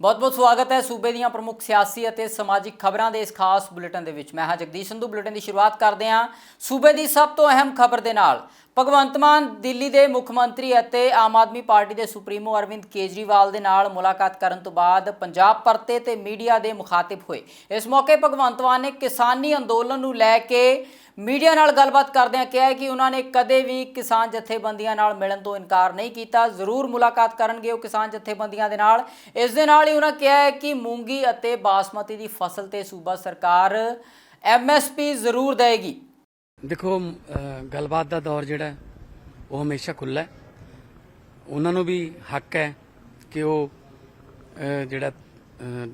बहुत बहुत स्वागत है सूबे ਦੀਆਂ प्रमुख सियासी ਅਤੇ समाजिक खबरों के इस खास बुलेटिन मैं हाँ जगदीश संधू। बुलेटिन की शुरुआत करते हैं सूबे की सब तो अहम खबर के नाल। भगवंत मान दिल्ली के मुख मंत्री ਅਤੇ आम आदमी पार्टी के सुप्रीमो अरविंद केजरीवाल के नाल मुलाकात करन तो बाद पंजाब परते ते मीडिया के मुखातिब हुए। इस मौके भगवंत मान ने किसानी अंदोलन नूं लैके मीडिया नाल गलबात करदिआं कहा है कि उन्होंने कदे भी किसान जथेबंदियां नाल मिलन तो इनकार नहीं किया, जरूर मुलाकात करनगे वो किसान जथेबंदियां दे नाल। इस दे नाल ही उन्होंने कहा है कि मूंगी अते बासमती की फसल ते सूबा सरकार MSP जरूर देगी। देखो गलबात का दौर जिहड़ा वो हमेशा खुला है, उन्होंने भी हक है कि वो जिहड़ा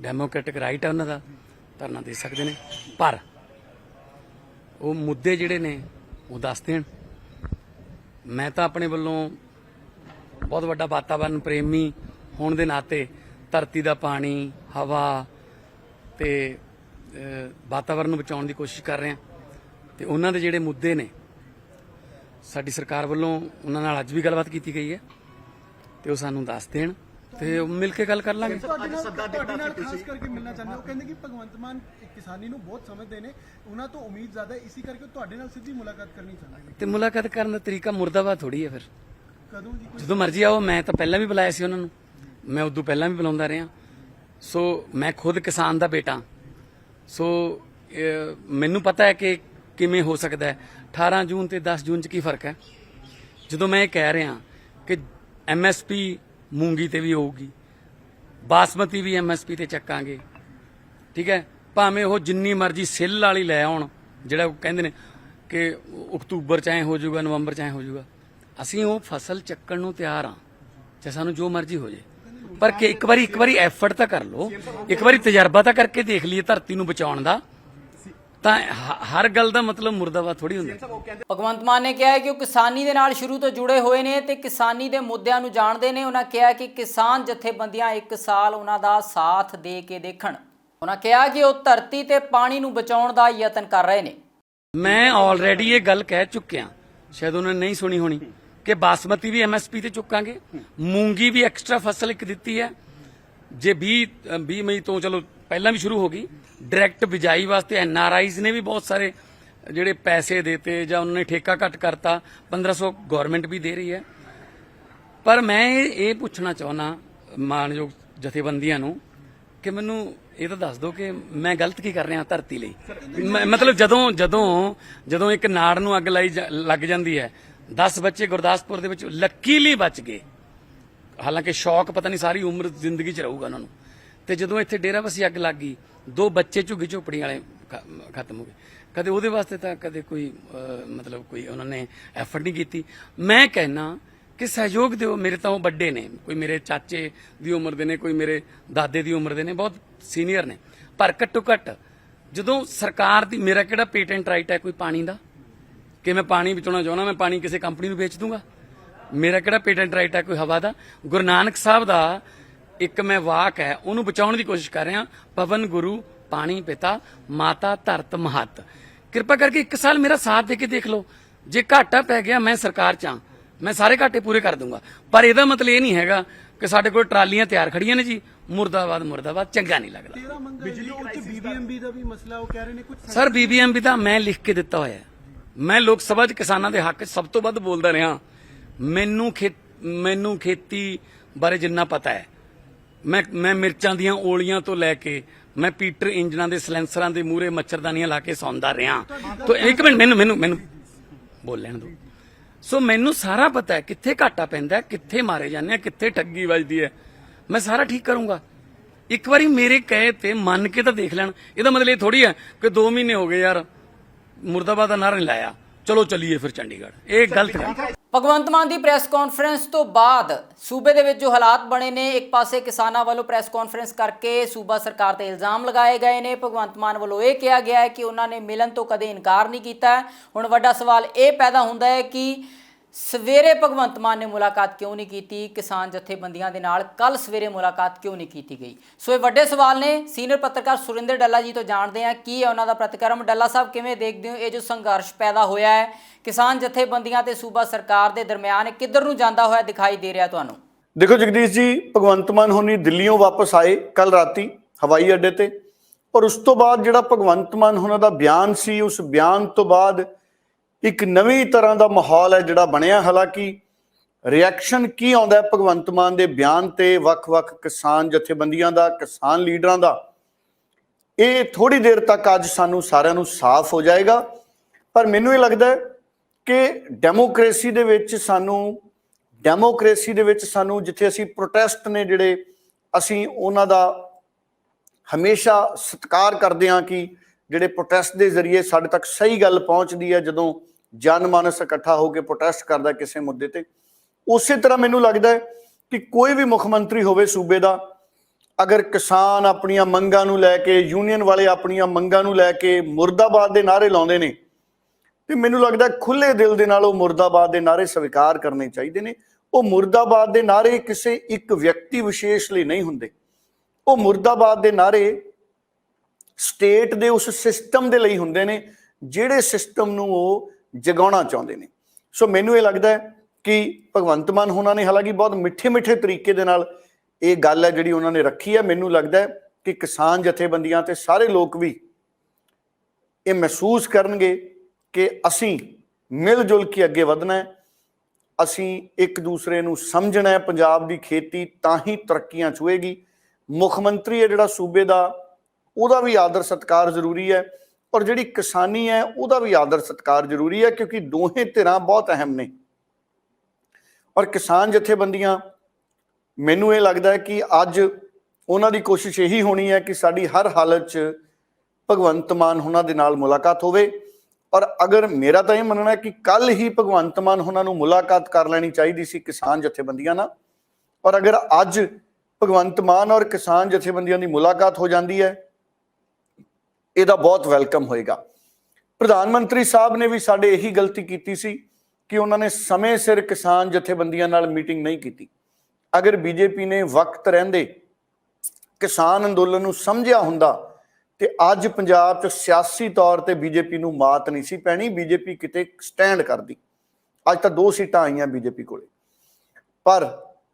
डेमोक्रेटिक राइट है उन्होंने धरना दे सकते हैं, पर वो मुद्दे जिहड़े ने वो दस देण। मैं तो अपने वालों बहुत वड्डा वातावरण प्रेमी होने के नाते धरती का पानी हवा ते वातावरण बचाने की कोशिश कर रहे हैं ते उन्हां दे जिहड़े मुद्दे ने साडी सरकार वालों उन्हां नाल अज भी गलबात की गई है ते वो सानूं दस देण ते मिल के गल कर लांगे। खास करके मिलना चाहते हो, कहंदे कि भगवंत मान किसानी नूं बहुत समझदे ने, उन्हां तो उम्मीद ज्यादा है, इसी करके तुहाडे नाल सीधी मुलाकात करनी चाहते हैं। ते मुलाकात करने का तरीका मुर्दाबाद थोड़ी है। फिर कदों जी जो मर्जी आओ, मैं तो पहला भी बुलाया सी उन्होंने, मैं उदों पहला भी बुलाਉਂਦਾ ਰਿਹਾ। सो मैं खुद किसान का बेटा, सो मैनू पता है कि किमें हो सकता है। 18 जून ते 10 जून च की फर्क है। जो मैं ये कह रहा कि MSP मूंगी ते भी होगी, बासमती भी MSP ते चक्कांगे, ठीक है। भावें वो जिन्नी मर्जी सिल वाली लै आउण, जिहड़ा कहंदे ने कि अक्तूबर चाहे हो जाऊगा, नवंबर चाहे हो जाऊगा, असीं वो फसल चक्कण नूं तैयार हाँ, चाहे सानूं जो मर्जी हो जाए। पर कि एक बारी एफर्ट तो कर लो, एक बारी तजर्बा तो करके देख लीए धरती नूं बचाउण दा। ਤਾਂ हर गल का मतलब मुर्दाबाद थोड़ी ਹੁੰਦਾ। भगवंत मान ने कहा है कि वो किसानी दे नाल शुरू तो जुड़े हुए ने ते किसानी दे मुद्दਿਆਂ ਨੂੰ ਜਾਣਦੇ ਨੇ। ਉਹਨਾਂ कहा कि किसान जथेबंदियां एक साल ਉਹਨਾਂ ਦਾ साथ दे के देखण। ਉਹਨਾਂ कहा कि वो धरती ते पानी ਨੂੰ बचाउण ਦਾ ਯਤਨ कर रहे ने। मैं ऑलरेडी ये गल कह चुकिया, शायद उन्होंने नहीं सुनी होनी, कि बासमती भी MSP ते चुकांगे, मूंगी भी एक्स्ट्रा फसल एक दी है। जे 20 मई तो चलो पहला भी शुरू हो गई, डायरैक्ट बिजाई वास्ते NRIs ने भी बहुत सारे ਜਿਹੜੇ पैसे देते ਜਾਂ उन्होंने ठेका घट करता, 1500 गवर्नमेंट भी दे रही है। पर मैं ये पूछना चाहना मानयोग जथेबंदियां ਨੂੰ कि मैनू ये तो दस दो कि मैं गलत की कर रहा धरती ਲਈ। मतलब ਜਦੋਂ एक नाड़ ਨੂੰ ਅੱਗ लग जाती है, 10 बच्चे गुरदासपुर ਦੇ ਵਿੱਚ ਲੱਕੀਲੀ बच गए, हालांकि शौक पता नहीं सारी उम्र जिंदगी च रहूगा उन्होंने। तो जो इतने डेरा बसी अग लग गई, 2 बच्चे झुग्गी झोपड़ी वाले खत्म हो गए, कदे वो वास्ते तो कदे कोई मतलब कोई उन्होंने एफर्ट नहीं की। मैं कहना कि सहयोग दो। मेरे तो बड़े ने, कोई मेरे चाचे की उम्र के ने, कोई मेरे दादे की उम्र के ने, बहुत सीनियर ने, पर घट्टो घट्ट जो सरकार की, मेरा किहड़ा पेटेंट राइट है कोई पानी का कि मैं पानी बचाना चाहना, मैं पानी किसी कंपनी को बेच दूंगा। मेरा किहड़ा पेटेंट राइट है कोई हवा का। गुरु नानक साहब का एक मैं वाक है, उन्होंने बचाने की कोशिश कर रहा, पवन गुरु पानी पिता माता धरत महत। कृपा करके 1 साल मेरा साथ दे के देख लो, जे घाटा पै गया मैं सरकार च हाँ, मैं सारे घाटे पूरे कर दूंगा। पर यदा मतलब ये नहीं है कि साढ़े को ट्रालियां तैयार खड़ियां ने जी, मुर्दाबाद मुर्दाबाद चंगा नहीं लगता। BBMB ਦਾ ਵੀ ਮਸਲਾ ਉਹ ਕਹਿ ਰਹੇ ਨੇ ਕੁਝ। सर BBMB ਦਾ मैं लिख के दिता होया, मैं लोक सभा च किसानां दे हक सब तो वध बोलदा रहा। मैनू खेती बारे जिन्ना पता है, मैं मिर्चां दियां ओलियां तो लैके मैं पीटर इंजनां दे सलैंसरां दे मूहरे मच्छरदानियां ला के सौंदा रहा। तो एक मिनट मैनू बोल लैण दो। सो मैनू सारा पता है कित्थे घाटा पैंदा, कित्थे मारे जाने, कित्थे ठगी वजदी है, मैं सारा ठीक करूंगा। एक बारी मेरे कहे ते मन के तो देख लैण। ਇਹਦਾ मतलब ये थोड़ी है कि 2 महीने हो गए यार मुर्दाबाद का नारा नहीं लाया, चलो चलिए फिर चंडीगढ़। ये गलत है। ਭਗਵੰਤ ਮਾਨ ਦੀ ਪ੍ਰੈਸ ਕਾਨਫਰੰਸ ਤੋਂ ਬਾਅਦ ਸੂਬੇ ਦੇ ਵਿੱਚ ਜੋ ਹਾਲਾਤ ਬਣੇ ਨੇ, ਇੱਕ ਪਾਸੇ ਕਿਸਾਨਾਂ ਵੱਲੋਂ ਪ੍ਰੈਸ ਕਾਨਫਰੰਸ ਕਰਕੇ ਸੂਬਾ ਸਰਕਾਰ ਤੇ ਇਲਜ਼ਾਮ ਲਗਾਏ ਗਏ ਨੇ। ਭਗਵੰਤ ਮਾਨ ਵੱਲੋਂ ਇਹ ਕਿਹਾ ਗਿਆ ਹੈ ਕਿ ਉਹਨਾਂ ਨੇ ਮਿਲਣ ਤੋਂ ਕਦੇ ਇਨਕਾਰ ਨਹੀਂ ਕੀਤਾ। ਹੁਣ ਵੱਡਾ ਸਵਾਲ ਇਹ ਪੈਦਾ ਹੁੰਦਾ ਹੈ ਕਿ ਸਵੇਰੇ ਭਗਵੰਤ ਮਾਨ ਨੇ ਮੁਲਾਕਾਤ ਕਿਉਂ ਨਹੀਂ ਕੀਤੀ, ਕਿਸਾਨ ਜਥੇਬੰਦੀਆਂ ਦੇ ਨਾਲ ਕੱਲ ਸਵੇਰੇ ਮੁਲਾਕਾਤ ਕਿਉਂ ਨਹੀਂ ਕੀਤੀ ਗਈ। ਸੋ ਇਹ ਵੱਡੇ ਸਵਾਲ ਨੇ। ਸੀਨੀਅਰ ਪੱਤਰਕਾਰ ਸੁਰਿੰਦਰ ਡੱਲਾ ਜੀ ਤੋਂ ਜਾਣਦੇ ਹਾਂ ਕੀ ਹੈ ਉਹਨਾਂ ਦਾ ਪ੍ਰਤੀਕਰਮ। ਡੱਲਾ ਸਾਹਿਬ ਕਿਵੇਂ ਦੇਖਦੇ ਹੋ ਇਹ ਜੋ ਸੰਘਰਸ਼ ਪੈਦਾ ਹੋਇਆ ਹੈ किसान जथेबंदियां ते सूबा सरकार के दरम्यान किधर नूं जांदा होया दिखाई दे रहा तुहानूं? देखो जगदीश जी, भगवंत मान होनी दिल्लियों वापस आए कल राती हवाई अड्डे ते, और उस तो बाद जिहड़ा भगवंत मान होना दा बयान सी, उस बयान तो बाद एक नवी तरह का माहौल है जिहड़ा बनया। हालांकि रिएक्शन की आउंदा है भगवंत मान दे बयान ते वख-वख किसान जथेबंदियां दा, किसान लीडरां दा, ये थोड़ी देर तक अज सानू सारिਆਂ ਨੂੰ साफ हो जाएगा। पर मैनू ये लगता है कि डेमोक्रेसी दे विच सानू जिथे असी प्रोटेस्ट ने जिहड़े असी उन्हां दा हमेशा सत्कार करते हैं कि जिहड़े प्रोटेस्ट के जरिए साडे तक सही गल पहुँचती है, जदों जनमानस इकट्ठा होकर प्रोटेस्ट करता किसी मुद्दे ते। उस तरह मैनू लगता है कि कोई भी मुख मंत्री होवे सूबे का, अगर किसान अपनियां मंगां नूं लैके, यूनीयन वाले अपनियां मंगां नूं लैके मुर्दाबाद के नारे लाउंदे ने, तो मैनू लगता है खुले दिल दे नाल मुर्दाबाद के नारे स्वीकार करने चाहिए ने। वो मुर्दाबाद के नारे किसी एक व्यक्ति विशेष लिए नहीं हुंदे, वो मुर्दाबाद के नारे स्टेट के उस सिस्टम के लिए हुंदे ने जिहड़े सिस्टम नूं वो जगाउणा चाहुंदे ने। सो मैनू ये लगता है कि भगवंत मान होना ने हालांकि बहुत मिठे मिठे तरीके दे नाल ये गल है जिहड़ी उन्होंने रखी है। मैनू लगता है कि किसान जथेबंदियां ते सारे लोग भी ये महसूस करनगे कि असी मिल जुल के अगे वधना है, असी एक दूसरे नूं समझना है। पंजाब की खेती तां ही तरक्कियां छुएगी। मुख मंत्री है जिहड़ा सूबे का, उहदा भी आदर सत्कार जरूरी है, और जिहड़ी किसानी है उहदा भी आदर सत्कार जरूरी है, क्योंकि दोहें धिरां बहुत अहम ने। और किसान जथेबंदियां, मैनू ये लगता है कि अज उन्हां दी कोशिश यही होनी है कि साडी हर हालत च भगवंत मान होना दे नाल मुलाकात होवे। और अगर मेरा तो यह मनना है कि कल ही भगवंत मान होना नूं मुलाकात कर लैनी चाहिए सी किसान जथेबंदियां नाल, और अगर अज भगवंत मान और किसान जथेबंदियां दी मुलाकात हो जाती है, इहदा बहुत वेलकम होएगा। प्रधानमंत्री साहब ने भी साडे यही गलती की सी कि उन्होंने समय सिर किसान जथेबंदियां नाल मीटिंग नहीं की। अगर बीजेपी ने वक्त रहंदे किसान अंदोलन नूं समझिया हुंदा ते अज पंजाब च सियासी तौर पर बीजेपी नूं मात नहीं सी पैनी, बीजेपी किते स्टैंड करदी। अज तो 2 सीटां आईयां बीजेपी कोले, पर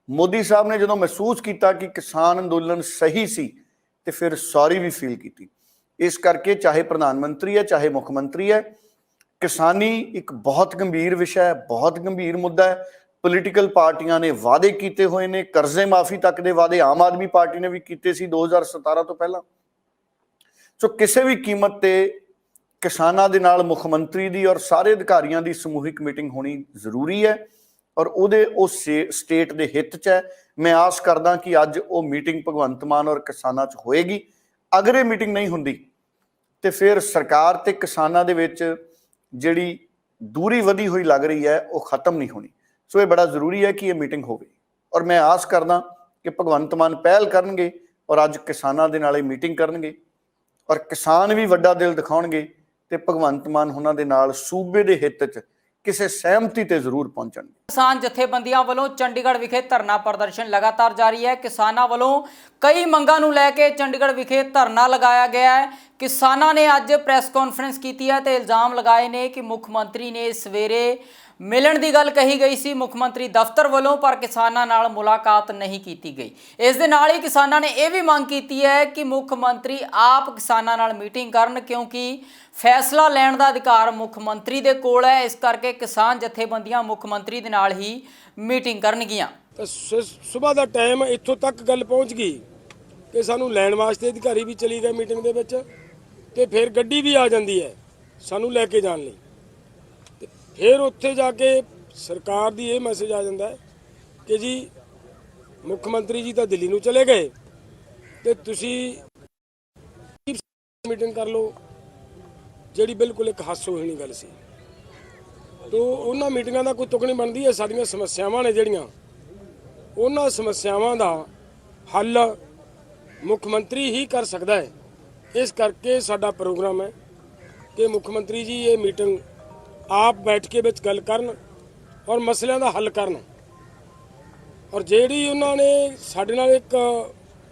मोदी साहब ने जदों महसूस किया कि किसान अंदोलन सही सी ते फिर सॉरी भी फील की। इस करके चाहे प्रधानमंत्री है चाहे मुख मंत्री है, किसानी एक बहुत गंभीर विषय है, बहुत गंभीर मुद्दा है। पोलीटिकल पार्टियां ने वादे किए हुए ने, कर्जे माफी तक के वादे आम आदमी पार्टी ने भी किए सी 2017 तो पहला। सो किसी भी कीमत ते किसानां दे नाल मुख मंत्री दी और सारे अधिकारियों की समूहिक मीटिंग होनी जरूरी है, और उहदे उस स्टेट दे हित च है। मैं आस करदा कि अज वो मीटिंग भगवंत मान और किसानां च होएगी। अगर ये मीटिंग नहीं हुंदी तो फिर सरकार ते किसानां दे विच जिहड़ी दूरी वधी हुई लग रही है वो खत्म नहीं होनी। सो ये बड़ा जरूरी है कि ये मीटिंग होवे, और मैं आस करदा कि भगवंत मान पहल करनगे और अज किसानां दे नाल मीटिंग करनगे, और किसान भी वड्डा दिल दिखाउणगे ते भगवंत मान होना दे नाल सूबे दे हित च किसी सहमति ते जरूर पहुंचणगे। किसान जथेबंदियां वालों चंडीगढ़ विखे धरना प्रदर्शन लगातार जारी है। किसानां वालों कई मंगां नूं लैके चंडीगढ़ विखे धरना लगाया गया है। किसानां ने अज प्रैस कॉन्फ्रेंस की है तो इल्जाम लगाए ने कि मुख मंत्री ने सवेरे मिलन की गल कही गई सी मुख्यमंत्री दफ्तर वालों, पर किसानां नाल मुलाकात नहीं की गई। इस दे नाल ही किसानां ने यह भी मांग की है कि मुख्यमंत्री आप किसानां नाल मीटिंग करन, क्योंकि फैसला लैण दा अधिकार मुख्यमंत्री दे कोल है। इस करके किसान जथेबंदियां मुख्यमंत्री दे नाल ही मीटिंग करनगियां। सुबह का टाइम इत्थों तक गल पहुँच गई कि सानू लैण वास्ते अधिकारी भी चली गए मीटिंग दे विच, ते फिर गड्डी भी आ जाती है सानू लैके जाण लई। फिर उत्थे जाके सरकार दी ये मैसेज आ जाता है कि जी मुख्यमंत्री जी तो दिल्ली नूं चले गए तो तुसी मीटिंग कर लो, जिहड़ी बिल्कुल एक हास्योहीणी गल सी। तो उन्हां मीटिंगां दा कोई तुक नहीं बनदी है। साडीआं समस्यावां ने जिहड़ियां, उन्हां समस्यावां दा हल मुख्यमंत्री ही कर सकदा है। इस करके साडा प्रोग्राम है कि मुख्यमंत्री जी ये मीटिंग आप बैठ के विच गल करन और मसलियां दा हल करन। और जिहड़ी उन्होंने साडे नाल एक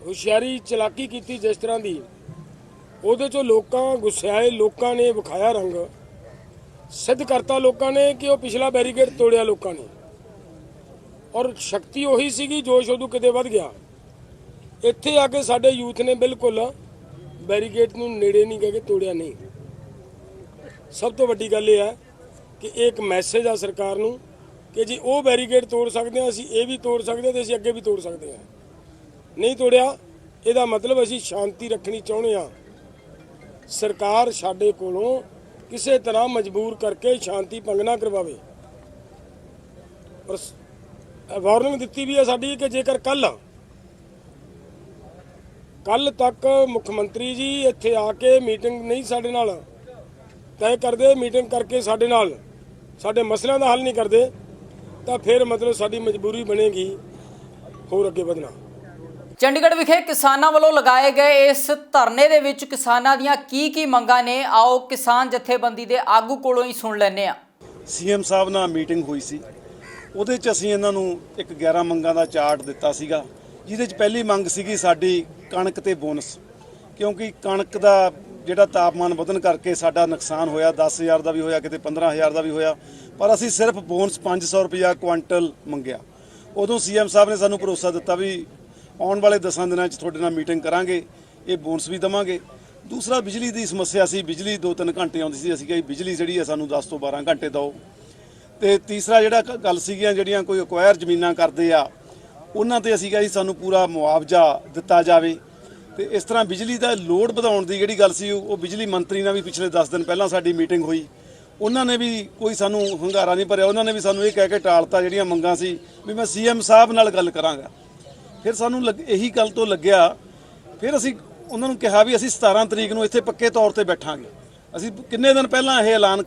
हुशियारी चलाकी की जिस तरह की, उहदे चों लोकां गुस्साए लोकां ने विखाया रंग, सिद्ध करता लोकां ने कि वह पिछला बैरीकेड तोड़िया लोकां ने। ਔਰ ਸ਼ਕਤੀ ਉਹੀ ਸੀਗੀ, ਜੋਸ਼ ਉਦੋਂ ਕਿਤੇ ਵੱਧ ਗਿਆ। ਇੱਥੇ ਆ ਕੇ ਸਾਡੇ ਯੂਥ ਨੇ ਬਿਲਕੁਲ ਬੈਰੀਕੇਡ ਨੂੰ ਨੇੜੇ ਨਹੀਂ ਕਰਕੇ ਤੋੜਿਆ ਨਹੀਂ। ਸਭ ਤੋਂ ਵੱਡੀ ਗੱਲ ਇਹ ਹੈ ਕਿ ਇਹ ਇੱਕ ਮੈਸੇਜ ਆ ਸਰਕਾਰ ਨੂੰ ਕਿ ਜੀ ਉਹ ਬੈਰੀਕੇਡ ਤੋੜ ਸਕਦੇ ਹਾਂ, ਅਸੀਂ ਇਹ ਵੀ ਤੋੜ ਸਕਦੇ ਹਾਂ ਤੇ ਅਸੀਂ ਅੱਗੇ ਵੀ ਤੋੜ ਸਕਦੇ ਹਾਂ। ਨਹੀਂ ਤੋੜਿਆ, ਇਹਦਾ ਮਤਲਬ ਅਸੀਂ ਸ਼ਾਂਤੀ ਰੱਖਣੀ ਚਾਹੁੰਦੇ ਹਾਂ। ਸਰਕਾਰ ਸਾਡੇ ਕੋਲੋਂ ਕਿਸੇ ਤਰ੍ਹਾਂ ਮਜਬੂਰ ਕਰਕੇ ਸ਼ਾਂਤੀ ਭੰਗ ਨਾ ਕਰਵਾਵੇ। ਔਰ ਵਾਰਨਿੰਗ ਦਿੱਤੀ ਵੀ ਹੈ ਸਾਡੀ ਕਿ ਜੇਕਰ ਕੱਲ ਤੱਕ ਮੁੱਖ ਮੰਤਰੀ ਜੀ ਇੱਥੇ ਆ ਕੇ ਮੀਟਿੰਗ ਨਹੀਂ ਸਾਡੇ ਨਾਲ ਤੈਅ ਕਰਦੇ, ਮੀਟਿੰਗ ਕਰਕੇ ਸਾਡੇ ਨਾਲ ਸਾਡੇ ਮਸਲਿਆਂ ਦਾ ਹੱਲ ਨਹੀਂ ਕਰਦੇ, ਤਾਂ ਫਿਰ ਮਤਲਬ ਸਾਡੀ ਮਜਬੂਰੀ ਬਣੇਗੀ ਹੋਰ ਅੱਗੇ ਵਧਣਾ। ਚੰਡੀਗੜ੍ਹ ਵਿਖੇ ਕਿਸਾਨਾਂ ਵੱਲੋਂ ਲਗਾਏ ਗਏ ਇਸ ਧਰਨੇ ਦੇ ਵਿੱਚ ਕਿਸਾਨਾਂ ਦੀਆਂ ਕੀ ਮੰਗਾਂ ਨੇ, ਆਓ ਕਿਸਾਨ ਜਥੇਬੰਦੀ ਦੇ ਆਗੂ ਕੋਲੋਂ ਹੀ ਸੁਣ ਲੈਂਦੇ ਆ। ਸੀਐਮ ਸਾਹਿਬ ਨਾਲ ਮੀਟਿੰਗ ਹੋਈ ਸੀ, ਉਹਦੇ 'ਚ ਅਸੀਂ ਇਹਨਾਂ ਨੂੰ ਇੱਕ 11 ਮੰਗਾਂ ਦਾ ਚਾਰਟ ਦਿੱਤਾ ਸੀਗਾ, ਜਿਹਦੇ 'ਚ ਪਹਿਲੀ ਮੰਗ ਸੀਗੀ ਸਾਡੀ ਕਣਕ ਤੇ ਬੋਨਸ। ਕਿਉਂਕਿ ਕਣਕ ਦਾ ਜਿਹੜਾ ਤਾਪਮਾਨ ਵਧਣ ਕਰਕੇ ਸਾਡਾ ਨੁਕਸਾਨ ਹੋਇਆ, 10,000 ਦਾ ਵੀ ਹੋਇਆ, ਕਿਤੇ 15,000 ਦਾ ਵੀ ਹੋਇਆ, ਪਰ ਅਸੀਂ ਸਿਰਫ ਬੋਨਸ 500 ਰੁਪਇਆ ਕੁਆਂਟਲ ਮੰਗਿਆ। ਉਦੋਂ ਸੀਐਮ ਸਾਹਿਬ ਨੇ ਸਾਨੂੰ ਭਰੋਸਾ ਦਿੱਤਾ ਵੀ ਆਉਣ ਵਾਲੇ 10 ਦਿਨਾਂ 'ਚ ਤੁਹਾਡੇ ਨਾਲ ਮੀਟਿੰਗ ਕਰਾਂਗੇ, ਇਹ ਬੋਨਸ ਵੀ ਦੇਵਾਂਗੇ। ਦੂਸਰਾ ਬਿਜਲੀ ਦੀ ਸਮੱਸਿਆ ਸੀ, ਬਿਜਲੀ 2-3 ਘੰਟੇ ਆਉਂਦੀ ਸੀ, ਅਸੀਂ ਕਿਹਾ ਬਿਜਲੀ ਜਿਹੜੀ ਹੈ ਸਾਨੂੰ 10 ਤੋਂ 12 ਘੰਟੇ ਦਿਓ। ਤੇ ਤੀਸਰਾ ਜਿਹੜਾ ਗੱਲ ਸੀਗੀਆਂ ਜਿਹੜੀਆਂ ਕੋਈ ਅਕਵਾਇਰ ਜ਼ਮੀਨਾਂ ਕਰਦੇ ਆ ਉਹਨਾਂ ਤੇ ਅਸੀਂ ਕਿਹਾ ਜੀ ਸਾਨੂੰ ਪੂਰਾ ਮੁਆਵਜ਼ਾ ਦਿੱਤਾ ਜਾਵੇ। ਤੇ ਇਸ ਤਰ੍ਹਾਂ ਬਿਜਲੀ ਦਾ ਲੋਡ ਵਧਾਉਣ ਦੀ ਜਿਹੜੀ ਗੱਲ ਸੀ ਉਹ ਬਿਜਲੀ ਮੰਤਰੀ ਨਾਲ ਵੀ ਪਿਛਲੇ 10 ਦਿਨ ਪਹਿਲਾਂ ਸਾਡੀ ਮੀਟਿੰਗ ਹੋਈ, ਉਹਨਾਂ ਨੇ ਵੀ ਕੋਈ ਸਾਨੂੰ ਹੰਗਾਰਾ ਨਹੀਂ ਭਰਿਆ, ਉਹਨਾਂ ਨੇ ਵੀ ਸਾਨੂੰ ਇਹ ਕਹਿ ਕੇ ਟਾਲਤਾ ਜਿਹੜੀਆਂ ਮੰਗਾਂ ਸੀ ਵੀ ਮੈਂ ਸੀਐਮ ਸਾਹਿਬ ਨਾਲ ਗੱਲ ਕਰਾਂਗਾ। ਫਿਰ ਸਾਨੂੰ ਇਹੀ ਗੱਲ ਤੋਂ ਲੱਗਿਆ, ਫਿਰ ਅਸੀਂ ਉਹਨਾਂ ਨੂੰ ਕਿਹਾ ਵੀ ਅਸੀਂ 17 ਤਰੀਕ ਨੂੰ ਇੱਥੇ ਪੱਕੇ ਤੌਰ ਤੇ ਬੈਠਾਂਗੇ। ਅਸੀਂ ਕਿੰਨੇ ਦਿਨ ਪਹਿਲਾਂ ਇਹ ਐਲਾਨ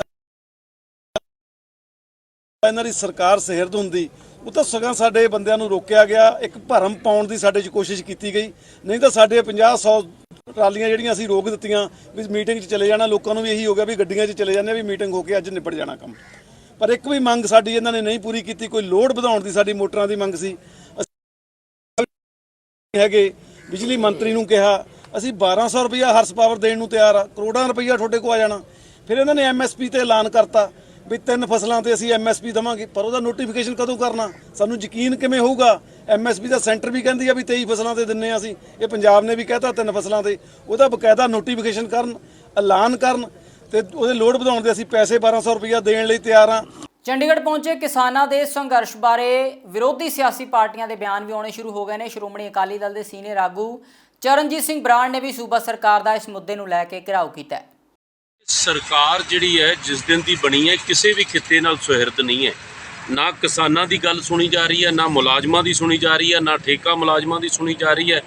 ਇਹਨਾਂ ਦੀ ਸਰਕਾਰ ਸਿਰਦ ਹੁੰਦੀ, ਉਹ ਤਾਂ ਸਗੋਂ ਸਾਡੇ ਬੰਦਿਆਂ ਨੂੰ ਰੋਕਿਆ ਗਿਆ, ਇੱਕ ਭਰਮ ਪਾਉਣ ਦੀ ਸਾਡੇ 'ਚ ਕੋਸ਼ਿਸ਼ ਕੀਤੀ ਗਈ। ਨਹੀਂ ਤਾਂ ਸਾਡੇ 50-100 ਟਰਾਲੀਆਂ ਜਿਹੜੀਆਂ ਅਸੀਂ ਰੋਕ ਦਿੱਤੀਆਂ ਵੀ ਮੀਟਿੰਗ 'ਚ ਚਲੇ ਜਾਣਾ, ਲੋਕਾਂ ਨੂੰ ਵੀ ਇਹੀ ਹੋ ਗਿਆ ਵੀ ਗੱਡੀਆਂ 'ਚ ਚਲੇ ਜਾਂਦੇ ਵੀ ਮੀਟਿੰਗ ਹੋ ਕੇ ਅੱਜ ਨਿਬੜ ਜਾਣਾ ਕੰਮ। ਪਰ ਇੱਕ ਵੀ ਮੰਗ ਸਾਡੀ ਇਹਨਾਂ ਨੇ ਨਹੀਂ ਪੂਰੀ ਕੀਤੀ। ਕੋਈ ਲੋਡ ਵਧਾਉਣ ਦੀ ਸਾਡੀ ਮੋਟਰਾਂ ਦੀ ਮੰਗ ਸੀ, ਹੈਗੇ ਬਿਜਲੀ ਮੰਤਰੀ ਨੂੰ ਕਿਹਾ ਅਸੀਂ 1200 ਰੁਪਇਆ ਹਰਸ ਪਾਵਰ ਦੇਣ ਨੂੰ ਤਿਆਰ ਆ, ਕਰੋੜਾਂ ਰੁਪਈਆ ਤੁਹਾਡੇ ਕੋਲ ਆ ਜਾਣਾ। ਫਿਰ ਇਹਨਾਂ ਨੇ ਐਮਐਸਪੀ ਤੇ ਐਲਾਨ ਕਰਤਾ ਵੀ 3 ਫਸਲਾਂ ਤੇ ਅਸੀਂ ਐਮਐਸਪੀ ਦੇਵਾਂਗੇ, ਪਰ ਉਹਦਾ ਨੋਟੀਫਿਕੇਸ਼ਨ ਕਦੋਂ ਕਰਨਾ, ਸਾਨੂੰ ਯਕੀਨ ਕਿਵੇਂ ਹੋਊਗਾ? ਐਮਐਸਪੀ ਦਾ ਸੈਂਟਰ ਵੀ ਕਹਿੰਦੀ ਆ ਵੀ 23 ਫਸਲਾਂ ਤੇ ਦਿੰਨੇ ਆ ਅਸੀਂ, ਇਹ ਪੰਜਾਬ ਨੇ ਵੀ ਕਹਿਤਾ 3 ਫਸਲਾਂ ਤੇ, ਉਹਦਾ ਬਕਾਇਦਾ ਨੋਟੀਫਿਕੇਸ਼ਨ ਕਰਨ, ਐਲਾਨ ਕਰਨ ਤੇ ਉਹਦੇ ਲੋਡ ਵਧਾਉਣ ਦੇ ਅਸੀਂ ਪੈਸੇ 1200 ਰੁਪਇਆ ਦੇਣ ਲਈ ਤਿਆਰ ਆ। ਚੰਡੀਗੜ੍ਹ ਪਹੁੰਚੇ ਕਿਸਾਨਾਂ ਦੇ ਸੰਘਰਸ਼ ਬਾਰੇ ਵਿਰੋਧੀ ਸਿਆਸੀ ਪਾਰਟੀਆਂ ਦੇ ਬਿਆਨ ਵੀ ਆਉਣੇ ਸ਼ੁਰੂ ਹੋ ਗਏ ਨੇ। ਸ਼੍ਰੋਮਣੀ ਅਕਾਲੀ ਦਲ ਦੇ ਸੀਨੀਅਰ ਆਗੂ ਚਰਨਜੀਤ ਸਿੰਘ ਬਰਾੜ ਨੇ ਵੀ ਸੂਬਾ ਸਰਕਾਰ ਦਾ ਇਸ ਮੁੱਦੇ ਨੂੰ ਲੈ ਕੇ ਘਿਰਾਓ ਕੀਤਾ। ਸਰਕਾਰ ਜਿਹੜੀ ਹੈ ਜਿਸ ਦਿਨ ਦੀ ਬਣੀ ਹੈ ਕਿਸੇ ਵੀ ਖਿੱਤੇ ਨਾਲ ਸੁਹਿਰਦ ਨਹੀਂ ਹੈ। ਨਾ ਕਿਸਾਨਾਂ ਦੀ ਗੱਲ ਸੁਣੀ ਜਾ ਰਹੀ ਹੈ, ਨਾ ਮੁਲਾਜ਼ਮਾਂ ਦੀ ਸੁਣੀ ਜਾ ਰਹੀ ਹੈ, ਨਾ ਠੇਕਾ ਮੁਲਾਜ਼ਮਾਂ ਦੀ ਸੁਣੀ ਜਾ ਰਹੀ ਹੈ,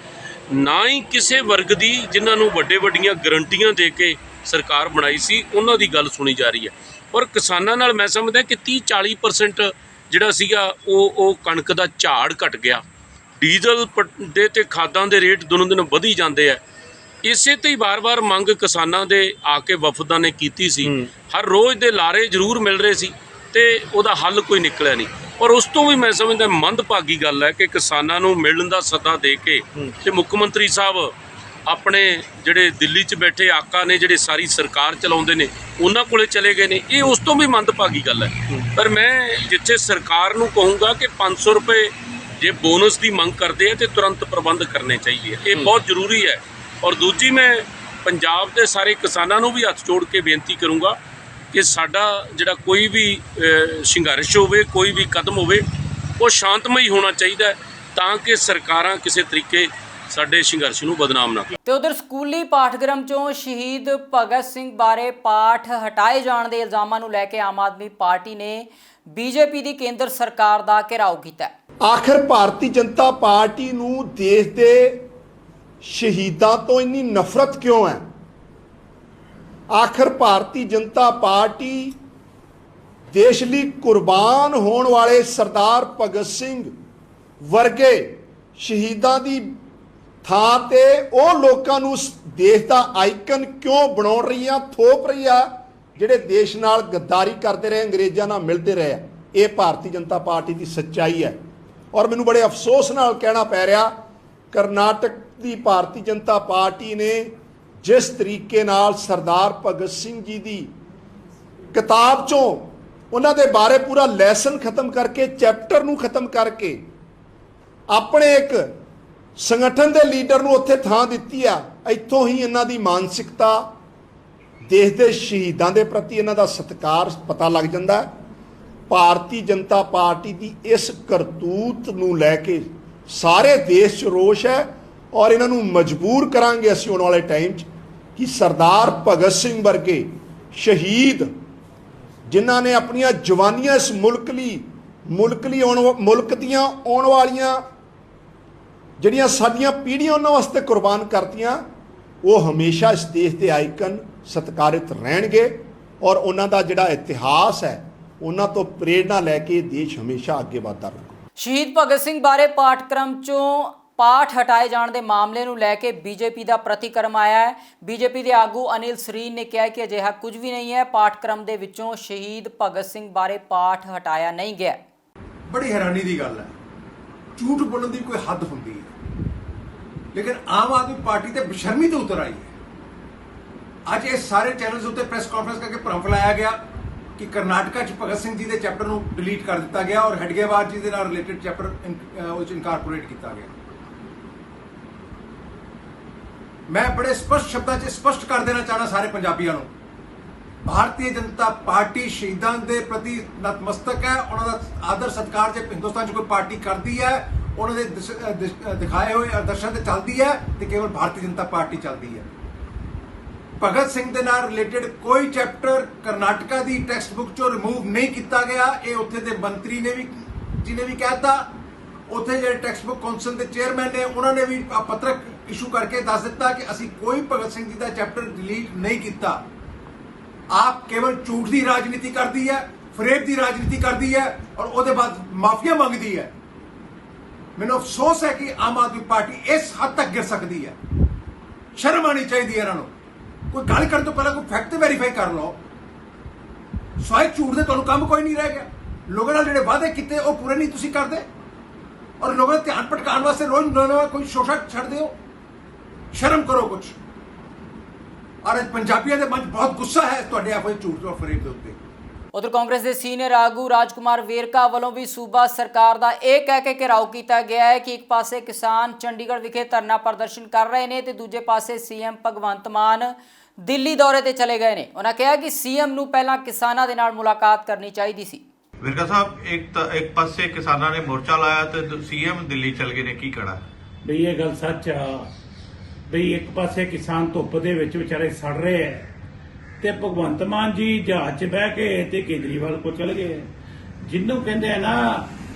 ਨਾ ਹੀ ਕਿਸੇ ਵਰਗ ਦੀ ਜਿਨ੍ਹਾਂ ਨੂੰ ਵੱਡੀਆਂ ਗਰੰਟੀਆਂ ਦੇ ਕੇ ਸਰਕਾਰ ਬਣਾਈ ਸੀ ਉਹਨਾਂ ਦੀ ਗੱਲ ਸੁਣੀ ਜਾ ਰਹੀ ਹੈ। ਪਰ ਕਿਸਾਨਾਂ ਨਾਲ ਮੈਂ ਸਮਝਦਾ ਕਿ 30-40% ਜਿਹੜਾ ਸੀਗਾ ਉਹ ਕਣਕ ਦਾ ਝਾੜ ਘਟ ਗਿਆ। ਡੀਜ਼ਲ ਦੇ ਤੇ ਖਾਦਾਂ ਦੇ ਰੇਟ ਦਿਨੋਂ ਦਿਨ ਵਧੀ ਜਾਂਦੇ ਆ। ਇਸੇ ਤੇ ਹੀ ਵਾਰ-ਵਾਰ ਮੰਗ ਕਿਸਾਨਾਂ ਦੇ ਆ ਕੇ ਵਫਦਾਂ ਨੇ ਕੀਤੀ ਸੀ। ਹਰ ਰੋਜ਼ ਦੇ ਲਾਰੇ ਜ਼ਰੂਰ ਮਿਲ ਰਹੇ ਸੀ ਤੇ ਉਹਦਾ ਹੱਲ ਕੋਈ ਨਿਕਲਿਆ ਨਹੀਂ। ਪਰ ਉਸ ਤੋਂ ਵੀ ਮੈਂ ਸਮਝਦਾ ਮੰਦਭਾਗੀ ਗੱਲ ਹੈ ਕਿ ਕਿਸਾਨਾਂ ਨੂੰ ਮਿਲਣ ਦਾ ਸੱਦਾ ਦੇ ਕੇ ਤੇ ਮੁੱਖ ਮੰਤਰੀ ਸਾਹਿਬ ਆਪਣੇ ਜਿਹੜੇ ਦਿੱਲੀ 'ਚ ਬੈਠੇ ਆਕਾ ਨੇ ਜਿਹੜੇ ਸਾਰੀ ਸਰਕਾਰ ਚਲਾਉਂਦੇ ਨੇ ਉਹਨਾਂ ਕੋਲੇ ਚਲੇ ਗਏ ਨੇ। ਇਹ ਉਸ ਤੋਂ ਵੀ ਮੰਦਭਾਗੀ ਗੱਲ ਹੈ। ਪਰ ਮੈਂ ਜਿੱਥੇ ਸਰਕਾਰ ਨੂੰ ਕਹੂੰਗਾ ਕਿ 500 ਰੁਪਏ ਜੇ ਬੋਨਸ ਦੀ ਮੰਗ ਕਰਦੇ ਆ ਤੇ ਤੁਰੰਤ ਪ੍ਰਬੰਧ ਕਰਨੇ ਚਾਹੀਦੇ ਆ, ਇਹ ਬਹੁਤ ਜ਼ਰੂਰੀ ਹੈ। ਔਰ ਦੂਜੀ ਮੈਂ ਪੰਜਾਬ ਦੇ ਸਾਰੇ ਕਿਸਾਨਾਂ ਨੂੰ ਵੀ ਹੱਥ ਜੋੜ ਕੇ ਬੇਨਤੀ ਕਰੂੰਗਾ ਕਿ ਸਾਡਾ ਜਿਹੜਾ ਕੋਈ ਵੀ ਸੰਘਰਸ਼ ਹੋਵੇ, ਕੋਈ ਵੀ ਕਦਮ ਹੋਵੇ, ਉਹ ਸ਼ਾਂਤਮਈ ਹੋਣਾ ਚਾਹੀਦਾ ਤਾਂ ਕਿ ਸਰਕਾਰਾਂ ਕਿਸੇ ਤਰੀਕੇ ਸਾਡੇ ਸੰਘਰਸ਼ ਨੂੰ ਬਦਨਾਮ ਨਾ ਕਰਨ। ਤੇ ਉਧਰ ਸਕੂਲੀ ਪਾਠਕ੍ਰਮ ਚੋਂ ਸ਼ਹੀਦ ਭਗਤ ਸਿੰਘ ਬਾਰੇ ਪਾਠ ਹਟਾਏ ਜਾਣ ਦੇ ਇਲਜ਼ਾਮਾਂ ਨੂੰ ਲੈ ਕੇ ਆਮ ਆਦਮੀ ਪਾਰਟੀ ਨੇ ਬੀਜੇਪੀ ਦੀ ਕੇਂਦਰ ਸਰਕਾਰ ਦਾ ਘਿਰਾਓ ਕੀਤਾ। ਆਖਿਰ ਭਾਰਤੀ ਜਨਤਾ ਪਾਰਟੀ ਨੂੰ ਦੇਸ਼ ਦੇ ਸ਼ਹੀਦਾਂ ਤੋਂ ਇੰਨੀ ਨਫ਼ਰਤ ਕਿਉਂ ਹੈ? ਆਖਿਰ ਭਾਰਤੀ ਜਨਤਾ ਪਾਰਟੀ ਦੇਸ਼ ਲਈ ਕੁਰਬਾਨ ਹੋਣ ਵਾਲੇ ਸਰਦਾਰ ਭਗਤ ਸਿੰਘ ਵਰਗੇ ਸ਼ਹੀਦਾਂ ਦੀ ਥਾਂ ਤੇ ਉਹ ਲੋਕਾਂ ਨੂੰ ਦੇਸ਼ ਦਾ ਆਈਕਨ ਕਿਉਂ ਬਣਾਉਣ ਰਹੀ ਆ, ਥੋਪ ਰਹੀ ਆ, ਜਿਹੜੇ ਦੇਸ਼ ਨਾਲ ਗੱਦਾਰੀ ਕਰਦੇ ਰਹੇ, ਅੰਗਰੇਜ਼ਾਂ ਨਾਲ ਮਿਲਦੇ ਰਹੇ। ਇਹ ਭਾਰਤੀ ਜਨਤਾ ਪਾਰਟੀ ਦੀ ਸੱਚਾਈ ਹੈ। ਔਰ ਮੈਨੂੰ ਬੜੇ ਅਫਸੋਸ ਨਾਲ ਕਹਿਣਾ ਪੈ ਰਿਹਾ, ਕਰਨਾਟਕ ਦੀ ਭਾਰਤੀ ਜਨਤਾ ਪਾਰਟੀ ਨੇ ਜਿਸ ਤਰੀਕੇ ਨਾਲ ਸਰਦਾਰ ਭਗਤ ਸਿੰਘ ਜੀ ਦੀ ਕਿਤਾਬ ਚੋਂ ਉਹਨਾਂ ਦੇ ਬਾਰੇ ਪੂਰਾ ਲੈਸਨ ਖਤਮ ਕਰਕੇ, ਚੈਪਟਰ ਨੂੰ ਖਤਮ ਕਰਕੇ ਆਪਣੇ ਇੱਕ ਸੰਗਠਨ ਦੇ ਲੀਡਰ ਨੂੰ ਉੱਥੇ ਥਾਂ ਦਿੱਤੀ ਆ। ਇੱਥੋਂ ਹੀ ਇਹਨਾਂ ਦੀ ਮਾਨਸਿਕਤਾ, ਦੇਸ਼ ਦੇ ਸ਼ਹੀਦਾਂ ਦੇ ਪ੍ਰਤੀ ਇਹਨਾਂ ਦਾ ਸਤਿਕਾਰ ਪਤਾ ਲੱਗ ਜਾਂਦਾ ਹੈ। ਭਾਰਤੀ ਜਨਤਾ ਪਾਰਟੀ ਦੀ ਇਸ ਕਰਤੂਤ ਨੂੰ ਲੈ ਕੇ ਸਾਰੇ ਦੇਸ਼ 'ਚ ਰੋਸ਼ ਹੈ ਔਰ ਇਹਨਾਂ ਨੂੰ ਮਜਬੂਰ ਕਰਾਂਗੇ ਅਸੀਂ ਆਉਣ ਵਾਲੇ ਟਾਈਮ 'ਚ ਕਿ ਸਰਦਾਰ ਭਗਤ ਸਿੰਘ ਵਰਗੇ ਸ਼ਹੀਦ ਜਿਨ੍ਹਾਂ ਨੇ ਆਪਣੀਆਂ ਜਵਾਨੀਆਂ ਇਸ ਮੁਲਕ ਦੀਆਂ ਆਉਣ ਵਾਲੀਆਂ ਜਿਹੜੀਆਂ ਸਾਡੀਆਂ ਪੀੜ੍ਹੀਆਂ ਉਹਨਾਂ ਵਾਸਤੇ ਕੁਰਬਾਨ ਕਰਤੀਆਂ, ਉਹ ਹਮੇਸ਼ਾ ਇਸ ਦੇਸ਼ ਦੇ ਆਈਕਨ ਸਤਿਕਾਰਿਤ ਰਹਿਣਗੇ ਔਰ ਉਹਨਾਂ ਦਾ ਜਿਹੜਾ ਇਤਿਹਾਸ ਹੈ ਉਹਨਾਂ ਤੋਂ ਪ੍ਰੇਰਣਾ ਲੈ ਕੇ ਦੇਸ਼ ਹਮੇਸ਼ਾ ਅੱਗੇ ਵਧਦਾ ਰਹੇਗਾ। ਸ਼ਹੀਦ ਭਗਤ ਸਿੰਘ ਬਾਰੇ ਪਾਠਕ੍ਰਮ ਚੋਂ ਪਾਠ ਹਟਾਏ ਜਾਣ ਦੇ ਮਾਮਲੇ ਨੂੰ ਲੈ ਕੇ ਬੀਜੇਪੀ ਦਾ ਪ੍ਰਤੀਕਰਮ ਆਇਆ ਹੈ। ਬੀਜੇਪੀ ਦੇ ਆਗੂ ਅਨਿਲ ਸਰੀਨ ਨੇ ਕਿਹਾ ਕਿ ਅਜਿਹਾ ਕੁਝ ਵੀ ਨਹੀਂ ਹੈ, ਪਾਠਕ੍ਰਮ ਦੇ ਵਿੱਚੋਂ ਸ਼ਹੀਦ ਭਗਤ ਸਿੰਘ ਬਾਰੇ ਪਾਠ ਹਟਾਇਆ ਨਹੀਂ ਗਿਆ। ਬੜੀ ਹੈਰਾਨੀ ਦੀ ਗੱਲ ਹੈ, ਝੂਠ ਬੋਲਣ ਦੀ ਕੋਈ ਹੱਦ ਹੁੰਦੀ ਹੈ, ਲੇਕਿਨ ਆਮ ਆਦਮੀ ਪਾਰਟੀ ਤੇ ਬੇਸ਼ਰਮੀ ਤੋਂ ਉਤਰ ਆਈ ਹੈ। ਅੱਜ ਇਹ ਸਾਰੇ ਚੈਨਲਸ ਉੱਤੇ ਪ੍ਰੈਸ ਕਾਨਫਰੰਸ ਕਰਕੇ ਭਰਮ ਫੈਲਾਇਆ ਗਿਆ ਕਿ ਕਰਨਾਟਕਾ 'ਚ ਭਗਤ ਸਿੰਘ ਜੀ ਦੇ ਚੈਪਟਰ ਨੂੰ ਡਿਲੀਟ ਕਰ ਦਿੱਤਾ ਗਿਆ ਔਰ ਹੈਡਗੇਵਾਰ ਜੀ ਦੇ ਨਾਲ ਰਿਲੇਟਡ ਚੈਪਟਰ ਉਹ 'ਚ ਇਨਕਾਰਪੋਰੇਟ ਕੀਤਾ ਗਿਆ। ਮੈਂ ਬੜੇ ਸਪਸ਼ਟ ਸ਼ਬਦਾਂ 'ਚ ਸਪਸ਼ਟ ਕਰ ਦੇਣਾ ਚਾਹਣਾ ਸਾਰੇ ਪੰਜਾਬੀਆਂ ਨੂੰ, ਭਾਰਤੀ ਜਨਤਾ ਪਾਰਟੀ ਸ਼ਹੀਦਾਂ ਦੇ ਪ੍ਰਤੀ ਨਤਮਸਤਕ ਹੈ। ਉਹਨਾਂ ਦਾ ਆਦਰ ਸਤਿਕਾਰ ਜੇ ਹਿੰਦੁਸਤਾਨ 'ਚ ਕੋਈ ਪਾਰਟੀ ਕਰਦੀ ਹੈ, ਉਹਨਾਂ ਦੇ ਦਿਖਾਏ ਹੋਏ ਆਦਰਸ਼ਾਂ ਤੇ ਚੱਲਦੀ ਹੈ ਤੇ ਕੇਵਲ ਭਾਰਤੀ ਜਨਤਾ ਪਾਰਟੀ ਚੱਲਦੀ ਹੈ। ਭਗਤ ਸਿੰਘ ਦੇ ਨਾਲ ਰਿਲੇਟਡ ਕੋਈ ਚੈਪਟਰ ਕਰਨਾਟਕਾ ਦੀ ਟੈਕਸਟ ਬੁੱਕ 'ਚੋਂ ਰਿਮੂਵ ਨਹੀਂ ਕੀਤਾ ਗਿਆ। ਇਹ ਉੱਥੇ ਦੇ ਮੰਤਰੀ ਨੇ ਵੀ ਜਿਹਨੇ ਵੀ ਕਹਿਤਾ, ਉੱਥੇ ਜਿਹੜੇ ਟੈਕਸਟ ਬੁੱਕ ਕੌਂਸਲ ਦੇ ਚੇਅਰਮੈਨ ਨੇ ਉਹਨਾਂ ਨੇ ਵੀ ਪੱਤਰਕ ਇਸ਼ੂ ਕਰਕੇ ਦੱਸ ਦਿੱਤਾ ਕਿ ਅਸੀਂ ਕੋਈ ਭਗਤ ਸਿੰਘ ਜੀ ਦਾ ਚੈਪਟਰ ਡਿਲੀਟ ਨਹੀਂ ਕੀਤਾ। ਆਪ ਕੇਵਲ ਝੂਠ ਦੀ ਰਾਜਨੀਤੀ ਕਰਦੀ ਹੈ, ਫਰੇਬ ਦੀ ਰਾਜਨੀਤੀ ਕਰਦੀ ਹੈ ਔਰ ਉਹਦੇ ਬਾਅਦ ਮਾਫੀਆ ਮੰਗਦੀ ਹੈ। ਮੈਨੂੰ ਅਫਸੋਸ ਹੈ ਕਿ ਆਮ ਆਦਮੀ ਪਾਰਟੀ ਇਸ ਹੱਦ ਤੱਕ ਗਿਰ ਸਕਦੀ ਹੈ। ਸ਼ਰਮ ਆਣੀ ਚਾਹੀਦੀ ਹੈ ਇਹਨਾਂ ਨੂੰ। ਕੋਈ ਗੱਲ ਕਰਨ ਤੋਂ ਪਹਿਲਾਂ ਕੋਈ ਫੈਕਟ ਵੈਰੀਫਾਈ ਕਰ ਲਓ। ਸਵਾਇ ਝੂਠ ਦੇ ਤੁਹਾਨੂੰ ਕੰਮ ਕੋਈ ਨਹੀਂ ਰਹਿ ਗਿਆ। ਲੋਕਾਂ ਨਾਲ ਜਿਹੜੇ ਵਾਅਦੇ ਕੀਤੇ ਉਹ ਪੂਰੇ ਨਹੀਂ ਤੁਸੀਂ ਕਰਦੇ ਔਰ ਲੋਕਾਂ ਦਾ ਧਿਆਨ ਭਟਕਾਉਣ ਵਾਸਤੇ ਰੋਜ਼ ਨਵਾਂ ਕੋਈ ਸ਼ੋਸ਼ਾ ਛੱਡਦੇ ਹੋ। ਸ਼ਰਮ ਕਰੋ ਕੁਛ। ਔਰ ਪੰਜਾਬੀਆਂ ਦੇ ਮਨ 'ਚ ਬਹੁਤ ਗੁੱਸਾ ਹੈ ਤੁਹਾਡੇ ਇਹੋ ਝੂਠ ਤੋਂ ਫਰੇਬ ਦੇ ਉੱਤੇ। ਉਧਰ ਕਾਂਗਰਸ ਦੇ ਸੀਨੀਅਰ ਆਗੂ ਰਾਜਕੁਮਾਰ ਵੇਰਕਾ ਵੱਲੋਂ ਵੀ ਸੂਬਾ ਸਰਕਾਰ ਦਾ ਇਹ ਕਹਿ ਕੇ ਘਿਰਾਓ ਕੀਤਾ ਗਿਆ ਹੈ ਕਿ ਇੱਕ ਪਾਸੇ ਕਿਸਾਨ ਚੰਡੀਗੜ੍ਹ ਵਿਖੇ ਧਰਨਾ ਪ੍ਰਦਰਸ਼ਨ ਕਰ ਰਹੇ ਨੇ ਤੇ ਦੂਜੇ ਪਾਸੇ ਸੀਐਮ ਭਗਵੰਤ ਮਾਨ ਦਿੱਲੀ ਦੌਰੇ ਤੇ ਚਲੇ ਗਏ ਨੇ। ਉਹਨਾਂ ਕਿਹਾ ਕਿ ਸੀਐਮ ਨੂੰ ਪਹਿਲਾਂ ਕਿਸਾਨਾਂ ਦੇ ਨਾਲ ਮੁਲਾਕਾਤ ਕਰਨੀ ਚਾਹੀਦੀ ਸੀ। ਵਿਰਕਾ ਸਾਹਿਬ, ਇੱਕ ਪਾਸੇ ਕਿਸਾਨਾਂ ਨੇ ਮੋਰਚਾ ਲਾਇਆ ਤੇ ਸੀਐਮ ਦਿੱਲੀ ਚਲ ਗਏ ਨੇ, ਕੀ ਕਹਣਾ? ਬਈ ਇਹ ਗੱਲ ਸੱਚ ਆ ਬਈ ਇੱਕ ਪਾਸੇ ਕਿਸਾਨ ਧੁੱਪ ਦੇ ਵਿੱਚ ਵਿਚਾਰੇ ਸੜ ਰਹੇ ਐ ਤੇ ਭਗਵੰਤ ਮਾਨ ਜੀ ਜਹਾਜ਼ 'ਚ ਬਹਿ ਕੇ ਤੇ ਕੇਜਰੀਵਾਲ ਕੋਲ ਚਲੇ ਗਏ। ਜਿਹਨੂੰ ਕਹਿੰਦੇ ਆ ਨਾ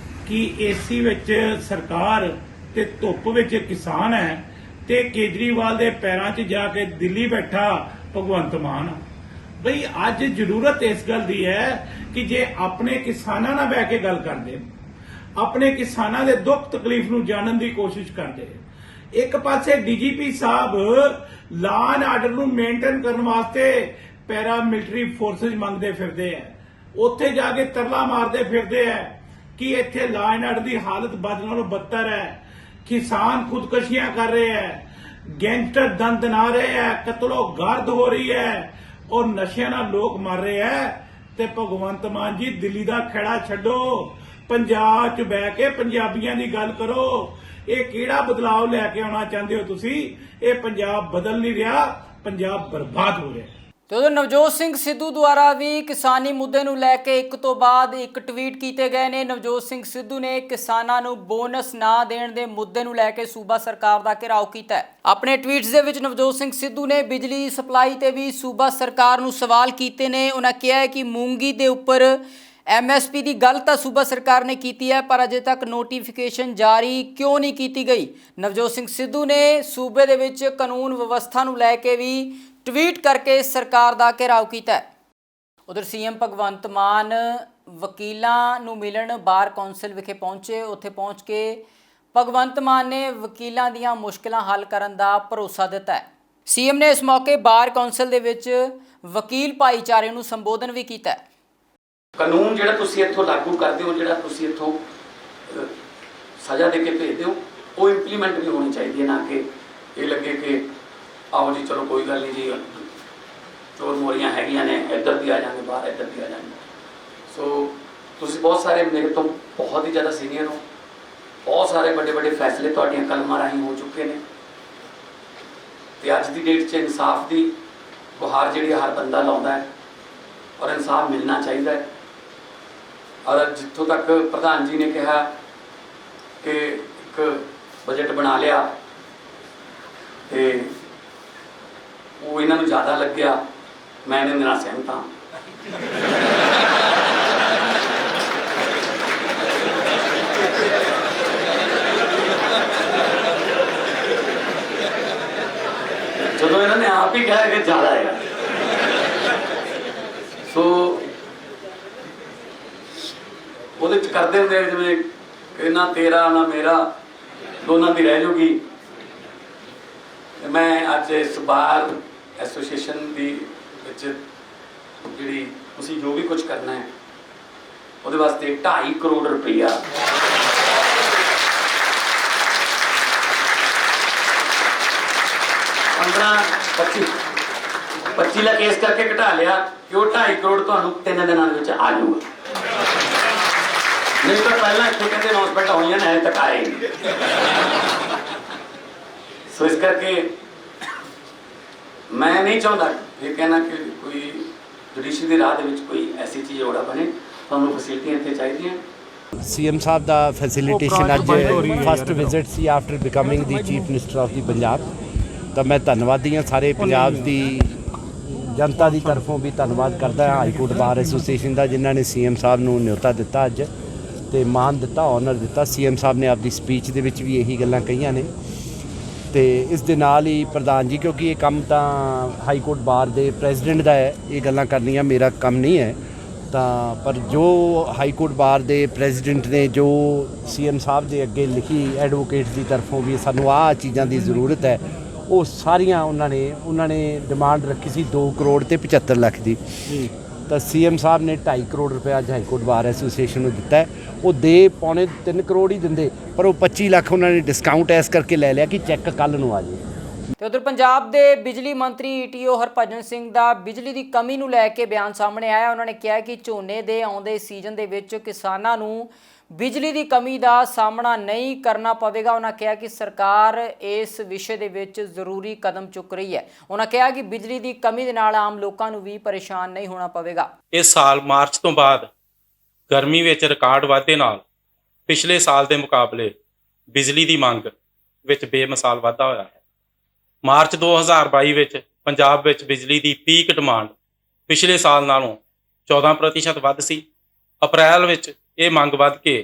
ਕਿ ਏਸੀ ਵਿੱਚ ਸਰਕਾਰ ਤੇ ਧੁੱਪ ਵਿੱਚ ਕਿਸਾਨ ਹੈ ਤੇ ਕੇਜਰੀਵਾਲ ਦੇ ਪੈਰਾਂ 'ਚ ਜਾ ਕੇ ਦਿੱਲੀ ਬੈਠਾ ਭਗਵੰਤ ਮਾਨ। ਬਈ ਅੱਜ ਜ਼ਰੂਰਤ ਇਸ ਗੱਲ ਦੀ ਹੈ ਕਿ ਜੇ ਆਪਣੇ ਕਿਸਾਨਾਂ ਨਾਲ ਬਹਿ ਕੇ ਗੱਲ ਕਰਦੇ, ਆਪਣੇ ਕਿਸਾਨਾਂ ਦੇ ਦੁੱਖ ਤਕਲੀਫ ਨੂੰ ਜਾਣਨ ਦੀ ਕੋਸ਼ਿਸ਼ ਕਰਦੇ। ਇੱਕ ਪਾਸੇ DGP Sahib law and order ਨੂੰ ਮੇਨਟੇਨ ਕਰਨ ਵਾਸਤੇ ਪੈਰਾ ਮਿਲਟਰੀ ਫੋਰਸਸ ਮੰਗਦੇ ਫਿਰਦੇ ਆ, ਉੱਥੇ ਜਾ ਕੇ ਤਰਲਾ ਮਾਰਦੇ ਫਿਰਦੇ ਆ ਕਿ ਇੱਥੇ ਲਾਅ ਐਂਡ ਆਰਡਰ ਦੀ ਹਾਲਤ ਬਦ ਨਾਲੋਂ ਬੱਤਰ ਹੈ। ਕਿਸਾਨ ਖੁਦਕਸ਼ੀਆਂ ਕਰ ਰਹੇ ਹੈ, ਗੈਂਗਸਟਰ ਦੰਦ ਨਾ ਰਹੇ ਹੈ, ਕਤਲੋ ਗਰਦ ਹੋ ਰਹੀ ਹੈ ਔਰ ਨਸ਼ਿਆਂ ਨਾਲ ਲੋਕ ਮਰ ਰਹੇ ਹੈ। ਤੇ ਭਗਵੰਤ ਮਾਨ ਜੀ ਦਿੱਲੀ ਦਾ ਖੇੜਾ ਛੱਡੋ, ਪੰਜਾਬ 'ਚ ਬਹਿ ਕੇ ਪੰਜਾਬੀਆਂ ਦੀ ਗੱਲ ਕਰੋ। ਇਹ ਕਿਹੜਾ ਬਦਲਾਅ ਲੈ ਕੇ ਆਉਣਾ ਚਾਹੁੰਦੇ ਹੋ ਤੁਸੀਂ? ਇਹ ਪੰਜਾਬ ਬਦਲ ਨਹੀਂ ਰਿਹਾ, ਪੰਜਾਬ ਬਰਬਾਦ ਹੋ ਰਿਹਾ। ਤੇ ਉਧਰ ਨਵਜੋਤ ਸਿੰਘ ਸਿੱਧੂ ਦੁਆਰਾ ਵੀ ਕਿਸਾਨੀ ਮੁੱਦੇ ਨੂੰ ਲੈ ਕੇ ਇੱਕ ਤੋਂ ਬਾਅਦ ਇੱਕ ਟਵੀਟ ਕੀਤੇ ਗਏ ਨੇ। ਨਵਜੋਤ ਸਿੰਘ ਸਿੱਧੂ ਨੇ ਕਿਸਾਨਾਂ ਨੂੰ ਬੋਨਸ ਨਾ ਦੇਣ ਦੇ ਮੁੱਦੇ ਨੂੰ ਲੈ ਕੇ ਸੂਬਾ ਸਰਕਾਰ ਦਾ ਘਿਰਾਓ ਕੀਤਾ ਹੈ। ਆਪਣੇ ਟਵੀਟਸ ਦੇ ਵਿੱਚ ਨਵਜੋਤ ਸਿੰਘ ਸਿੱਧੂ ਨੇ ਬਿਜਲੀ ਸਪਲਾਈ ਤੇ ਵੀ ਸੂਬਾ ਸਰਕਾਰ ਨੂੰ ਸਵਾਲ ਕੀਤੇ ਨੇ। ਉਹਨਾਂ ਕਿਹਾ ਹੈ ਕਿ ਮੂੰਗੀ ਦੇ ਉੱਪਰ MSP ਦੀ ਗੱਲ ਤਾਂ ਸੂਬਾ ਸਰਕਾਰ ਨੇ ਕੀਤੀ ਹੈ, ਪਰ ਅਜੇ ਤੱਕ ਨੋਟੀਫਿਕੇਸ਼ਨ ਜਾਰੀ ਕਿਉਂ ਨਹੀਂ ਕੀਤੀ ਗਈ। ਨਵਜੋਤ ਸਿੰਘ ਸਿੱਧੂ ਨੇ ਸੂਬੇ ਦੇ ਵਿੱਚ ਕਾਨੂੰਨ ਵਿਵਸਥਾ ਨੂੰ ਲੈ ਕੇ ਵੀ ਟਵੀਟ ਕਰਕੇ ਸਰਕਾਰ ਦਾ ਘਿਰਾਓ ਕੀਤਾ। ਉਧਰ ਸੀਐਮ ਭਗਵੰਤ ਮਾਨ ਵਕੀਲਾਂ ਨੂੰ ਮਿਲਣ ਬਾਰ ਕੌਂਸਲ ਵਿਖੇ ਪਹੁੰਚੇ। ਉੱਥੇ ਪਹੁੰਚ ਕੇ ਭਗਵੰਤ ਮਾਨ ਨੇ ਵਕੀਲਾਂ ਦੀਆਂ ਮੁਸ਼ਕਲਾਂ ਹੱਲ ਕਰਨ ਦਾ ਭਰੋਸਾ ਦਿੱਤਾ। ਸੀਐਮ ਨੇ ਇਸ ਮੌਕੇ ਬਾਰ ਕੌਂਸਲ ਦੇ ਵਿੱਚ ਵਕੀਲ ਭਾਈਚਾਰੇ ਨੂੰ ਸੰਬੋਧਨ ਵੀ ਕੀਤਾ। ਕਾਨੂੰਨ ਜਿਹੜਾ ਤੁਸੀਂ ਇੱਥੋਂ ਲਾਗੂ ਕਰਦੇ ਹੋ, ਜਿਹੜਾ ਤੁਸੀਂ ਇੱਥੋਂ ਸਜ਼ਾ ਦੇ ਕੇ ਭੇਜਦੇ ਹੋ, ਉਹ ਇੰਪਲੀਮੈਂਟ ਵੀ ਹੋਣੀ ਚਾਹੀਦੀ ਹੈ। ਨਾ ਕਿ ਇਹ ਲੱਗੇ ਕਿ ਆਓ ਜੀ ਚਲੋ ਕੋਈ ਗੱਲ ਨਹੀਂ ਜੀ, ਚੋਰ ਮੋਰੀਆਂ ਹੈਗੀਆਂ ਨੇ, ਇੱਧਰ ਦੀ ਆ ਜਾਣਗੇ, ਬਾਹਰ ਇੱਧਰ ਦੀ ਆ ਜਾਣਗੇ। ਸੋ ਤੁਸੀਂ ਬਹੁਤ ਸਾਰੇ ਮੇਰੇ ਤੋਂ ਬਹੁਤ ਹੀ ਜ਼ਿਆਦਾ ਸੀਨੀਅਰ ਹੋ, ਬਹੁਤ ਸਾਰੇ ਵੱਡੇ ਵੱਡੇ ਫੈਸਲੇ ਤੁਹਾਡੀਆਂ ਕਲਮਾਂ ਰਾਹੀਂ ਹੋ ਚੁੱਕੇ ਨੇ ਤੇ ਅੱਜ ਦੀ ਡੇਟ 'ਚ ਇਨਸਾਫ ਦੀ ਗੁਹਾਰ ਜਿਹੜੀ ਹਰ ਬੰਦਾ ਲਾਉਂਦਾ ਹੈ ਔਰ ਇਨਸਾਫ ਮਿਲਣਾ ਚਾਹੀਦਾ ਹੈ। ਔਰ ਜਿੱਥੋਂ ਤੱਕ ਪ੍ਰਧਾਨ ਜੀ ਨੇ ਕਿਹਾ ਕਿ ਇੱਕ ਬਜਟ ਬਣਾ ਲਿਆ ਤੇ ਉਹ ਇਹਨਾਂ ਨੂੰ ਜ਼ਿਆਦਾ ਲੱਗਿਆ, ਮੈਂ ਇਹਦੇ ਨਾਲ ਸਹਿਮਤ ਹਾਂ। ਜਦੋਂ ਇਹਨਾਂ ਨੇ ਆਪ ਹੀ ਕਿਹਾ ਕਿ ਜ਼ਿਆਦਾ ਹੈਗਾ, ਸੋ ਉਹਦੇ ਚ ਕਰਦੇ ਹੁੰਦੇ ਜਿਵੇਂ ਕਿ ਨਾ ਤੇਰਾ ਨਾ ਮੇਰਾ, ਦੋਨਾਂ ਦੀ ਰਹਿ ਜੂਗੀ। ਮੈਂ ਅੱਜ ਇਸ ਬਾਰ ਐਸੋਸੀਏਸ਼ਨ ਦੀ ਵਿੱਚ ਜਿਹੜੀ ਤੁਸੀਂ ਜੋ ਵੀ ਕੁਝ ਕਰਨਾ ਹੈ ਉਹਦੇ ਵਾਸਤੇ 2.5 ਕਰੋੜ ਰੁਪਈਆ 25 ਲੱਖ ਇਸ ਕਰਕੇ ਘਟਾ ਲਿਆ ਕਿ ਉਹ 2.5 ਕਰੋੜ ਤੁਹਾਨੂੰ 3 ਦਿਨਾਂ ਦੇ ਵਿੱਚ ਆ ਜਾਊਗਾ। ਨਹੀਂ ਤਾਂ ਪਹਿਲਾਂ ਇੱਥੇ ਕਹਿੰਦੇ ਅਨਾਉਂਸਮੈਂਟ ਹੋਈਆਂ ਨੇ, ਤੱਕ ਆਏ ਨਹੀਂ। ਸੋ ਇਸ ਕਰਕੇ ਮੈਂ ਨਹੀਂ ਚਾਹੁੰਦਾ ਇਹ ਕਹਿਣਾ ਕਿ ਕੋਈ ਜੁਡੀਸ਼ਰੀ ਦੀ ਰਾਹ ਦੇ ਵਿੱਚ ਕੋਈ ਐਸੀ ਚੀਜ਼ ਹੋੜਾ ਬਣੇ। ਤੁਹਾਨੂੰ ਫੈਸਿਲਿਟੀਆਂ ਇੱਥੇ ਚਾਹੀਦੀਆਂ। ਸੀਐਮ ਸਾਹਿਬ ਦਾ ਫੈਸਿਲਿਟੇਸ਼ਨ ਅੱਜ first visit C after becoming the chief minister of ਦੀ ਪੰਜਾਬ। ਤਾਂ ਮੈਂ ਧੰਨਵਾਦੀ ਹਾਂ ਸਾਰੇ ਪੰਜਾਬ ਦੀ ਜਨਤਾ ਦੀ ਤਰਫੋਂ ਵੀ ਧੰਨਵਾਦ ਕਰਦਾ ਹਾਂ ਹਾਈ ਕੋਰਟ ਬਾਰ ਐਸੋਸੀਏਸ਼ਨ ਦਾ, ਜਿਨ੍ਹਾਂ ਨੇ ਸੀਐਮ ਸਾਹਿਬ ਨੂੰ ਨਿਯੋਤਾ ਦਿੱਤਾ ਅੱਜ ਤੇ ਮਾਣ ਦਿੱਤਾ, ਆਨਰ ਦਿੱਤਾ। ਸੀਐਮ ਸਾਹਿਬ ਨੇ ਆਪਦੀ ਸਪੀਚ ਦੇ ਵਿੱਚ ਵੀ ਇਹੀ ਗੱਲਾਂ ਕਹੀਆਂ ਨੇ ਤੇ ਇਸ ਦੇ ਨਾਲ ਹੀ ਪ੍ਰਧਾਨ ਜੀ, ਕਿਉਂਕਿ ਇਹ ਕੰਮ ਤਾਂ ਹਾਈ ਕੋਰਟ ਬਾਰ ਦੇ ਪ੍ਰੈਜ਼ੀਡੈਂਟ ਦਾ ਹੈ, ਇਹ ਗੱਲਾਂ ਕਰਨੀਆਂ ਮੇਰਾ ਕੰਮ ਨਹੀਂ ਹੈ। ਤਾਂ ਪਰ ਜੋ ਹਾਈ ਕੋਰਟ ਬਾਰ ਦੇ ਪ੍ਰੈਜ਼ੀਡੈਂਟ ਨੇ ਜੋ ਸੀਐਮ ਸਾਹਿਬ ਦੇ ਅੱਗੇ ਲਿਖੀ ਐਡਵੋਕੇਟ ਦੀ ਤਰਫੋਂ ਵੀ ਸਾਨੂੰ ਆਹ ਚੀਜ਼ਾਂ ਦੀ ਜ਼ਰੂਰਤ ਹੈ, ਉਹ ਸਾਰੀਆਂ ਉਹਨਾਂ ਨੇ ਡਿਮਾਂਡ ਰੱਖੀ ਸੀ 2 ਕਰੋੜ ਤੇ 75 ਲੱਖ ਦੀ। ਤਾਂ ਸੀਐਮ ਸਾਹਿਬ ਨੇ 2.5 ਕਰੋੜ ਰੁਪਏ ਅੱਜ ਹਾਈ ਕੋਰਟ ਬਾਰ ਐਸੋਸੀਏਸ਼ਨ ਨੂੰ ਦਿੱਤਾ ਹੈ। ਉਹ ਦੇ 2.25 ਕਰੋੜ ਹੀ ਦਿੰਦੇ, ਪਰ ਉਹ 25 ਲੱਖ ਉਹਨਾਂ ਨੇ ਡਿਸਕਾਊਂਟ ਇਸ ਕਰਕੇ ਲੈ ਲਿਆ ਕਿ ਚੈੱਕ ਕੱਲ੍ਹ ਨੂੰ ਆ ਜਾਏ। ਤੇ ਉਧਰ ਪੰਜਾਬ ਦੇ ਬਿਜਲੀ ਮੰਤਰੀ ਈਟੀਓ ਹਰਭਜਨ ਸਿੰਘ ਦਾ ਬਿਜਲੀ ਦੀ ਕਮੀ ਨੂੰ ਲੈ ਕੇ ਬਿਆਨ ਸਾਹਮਣੇ ਆਇਆ। ਉਹਨਾਂ ਨੇ ਕਿਹਾ ਕਿ ਝੋਨੇ ਦੇ ਆਉਂਦੇ ਸੀਜ਼ਨ ਦੇ ਵਿੱਚ ਕਿਸਾਨਾਂ ਨੂੰ ਬਿਜਲੀ ਦੀ ਕਮੀ ਦਾ ਸਾਹਮਣਾ ਨਹੀਂ ਕਰਨਾ ਪਵੇਗਾ। ਉਹਨਾਂ ਕਿਹਾ ਕਿ ਸਰਕਾਰ ਇਸ ਵਿਸ਼ੇ ਦੇ ਵਿੱਚ ਜ਼ਰੂਰੀ ਕਦਮ ਚੁੱਕ ਰਹੀ ਹੈ। ਉਹਨਾਂ ਕਿਹਾ ਕਿ ਬਿਜਲੀ ਦੀ ਕਮੀ ਦੇ ਨਾਲ ਆਮ ਲੋਕਾਂ ਨੂੰ ਵੀ ਪਰੇਸ਼ਾਨ ਨਹੀਂ ਹੋਣਾ ਪਵੇਗਾ। ਇਸ ਸਾਲ ਮਾਰਚ ਤੋਂ ਬਾਅਦ ਗਰਮੀ ਵਿੱਚ ਰਿਕਾਰਡ ਵਾਧੇ ਨਾਲ ਪਿਛਲੇ ਸਾਲ ਦੇ ਮੁਕਾਬਲੇ ਬਿਜਲੀ ਦੀ ਮੰਗ ਵਿੱਚ ਬੇਮਿਸਾਲ ਵਾਧਾ ਹੋਇਆ ਹੈ। ਮਾਰਚ 2022 ਵਿੱਚ ਪੰਜਾਬ ਵਿੱਚ ਬਿਜਲੀ ਦੀ ਪੀਕ ਡਿਮਾਂਡ ਪਿਛਲੇ ਸਾਲ ਨਾਲੋਂ 14% ਵੱਧ ਸੀ। ਅਪ੍ਰੈਲ ਵਿੱਚ ਇਹ ਮੰਗ ਵੱਧ ਕੇ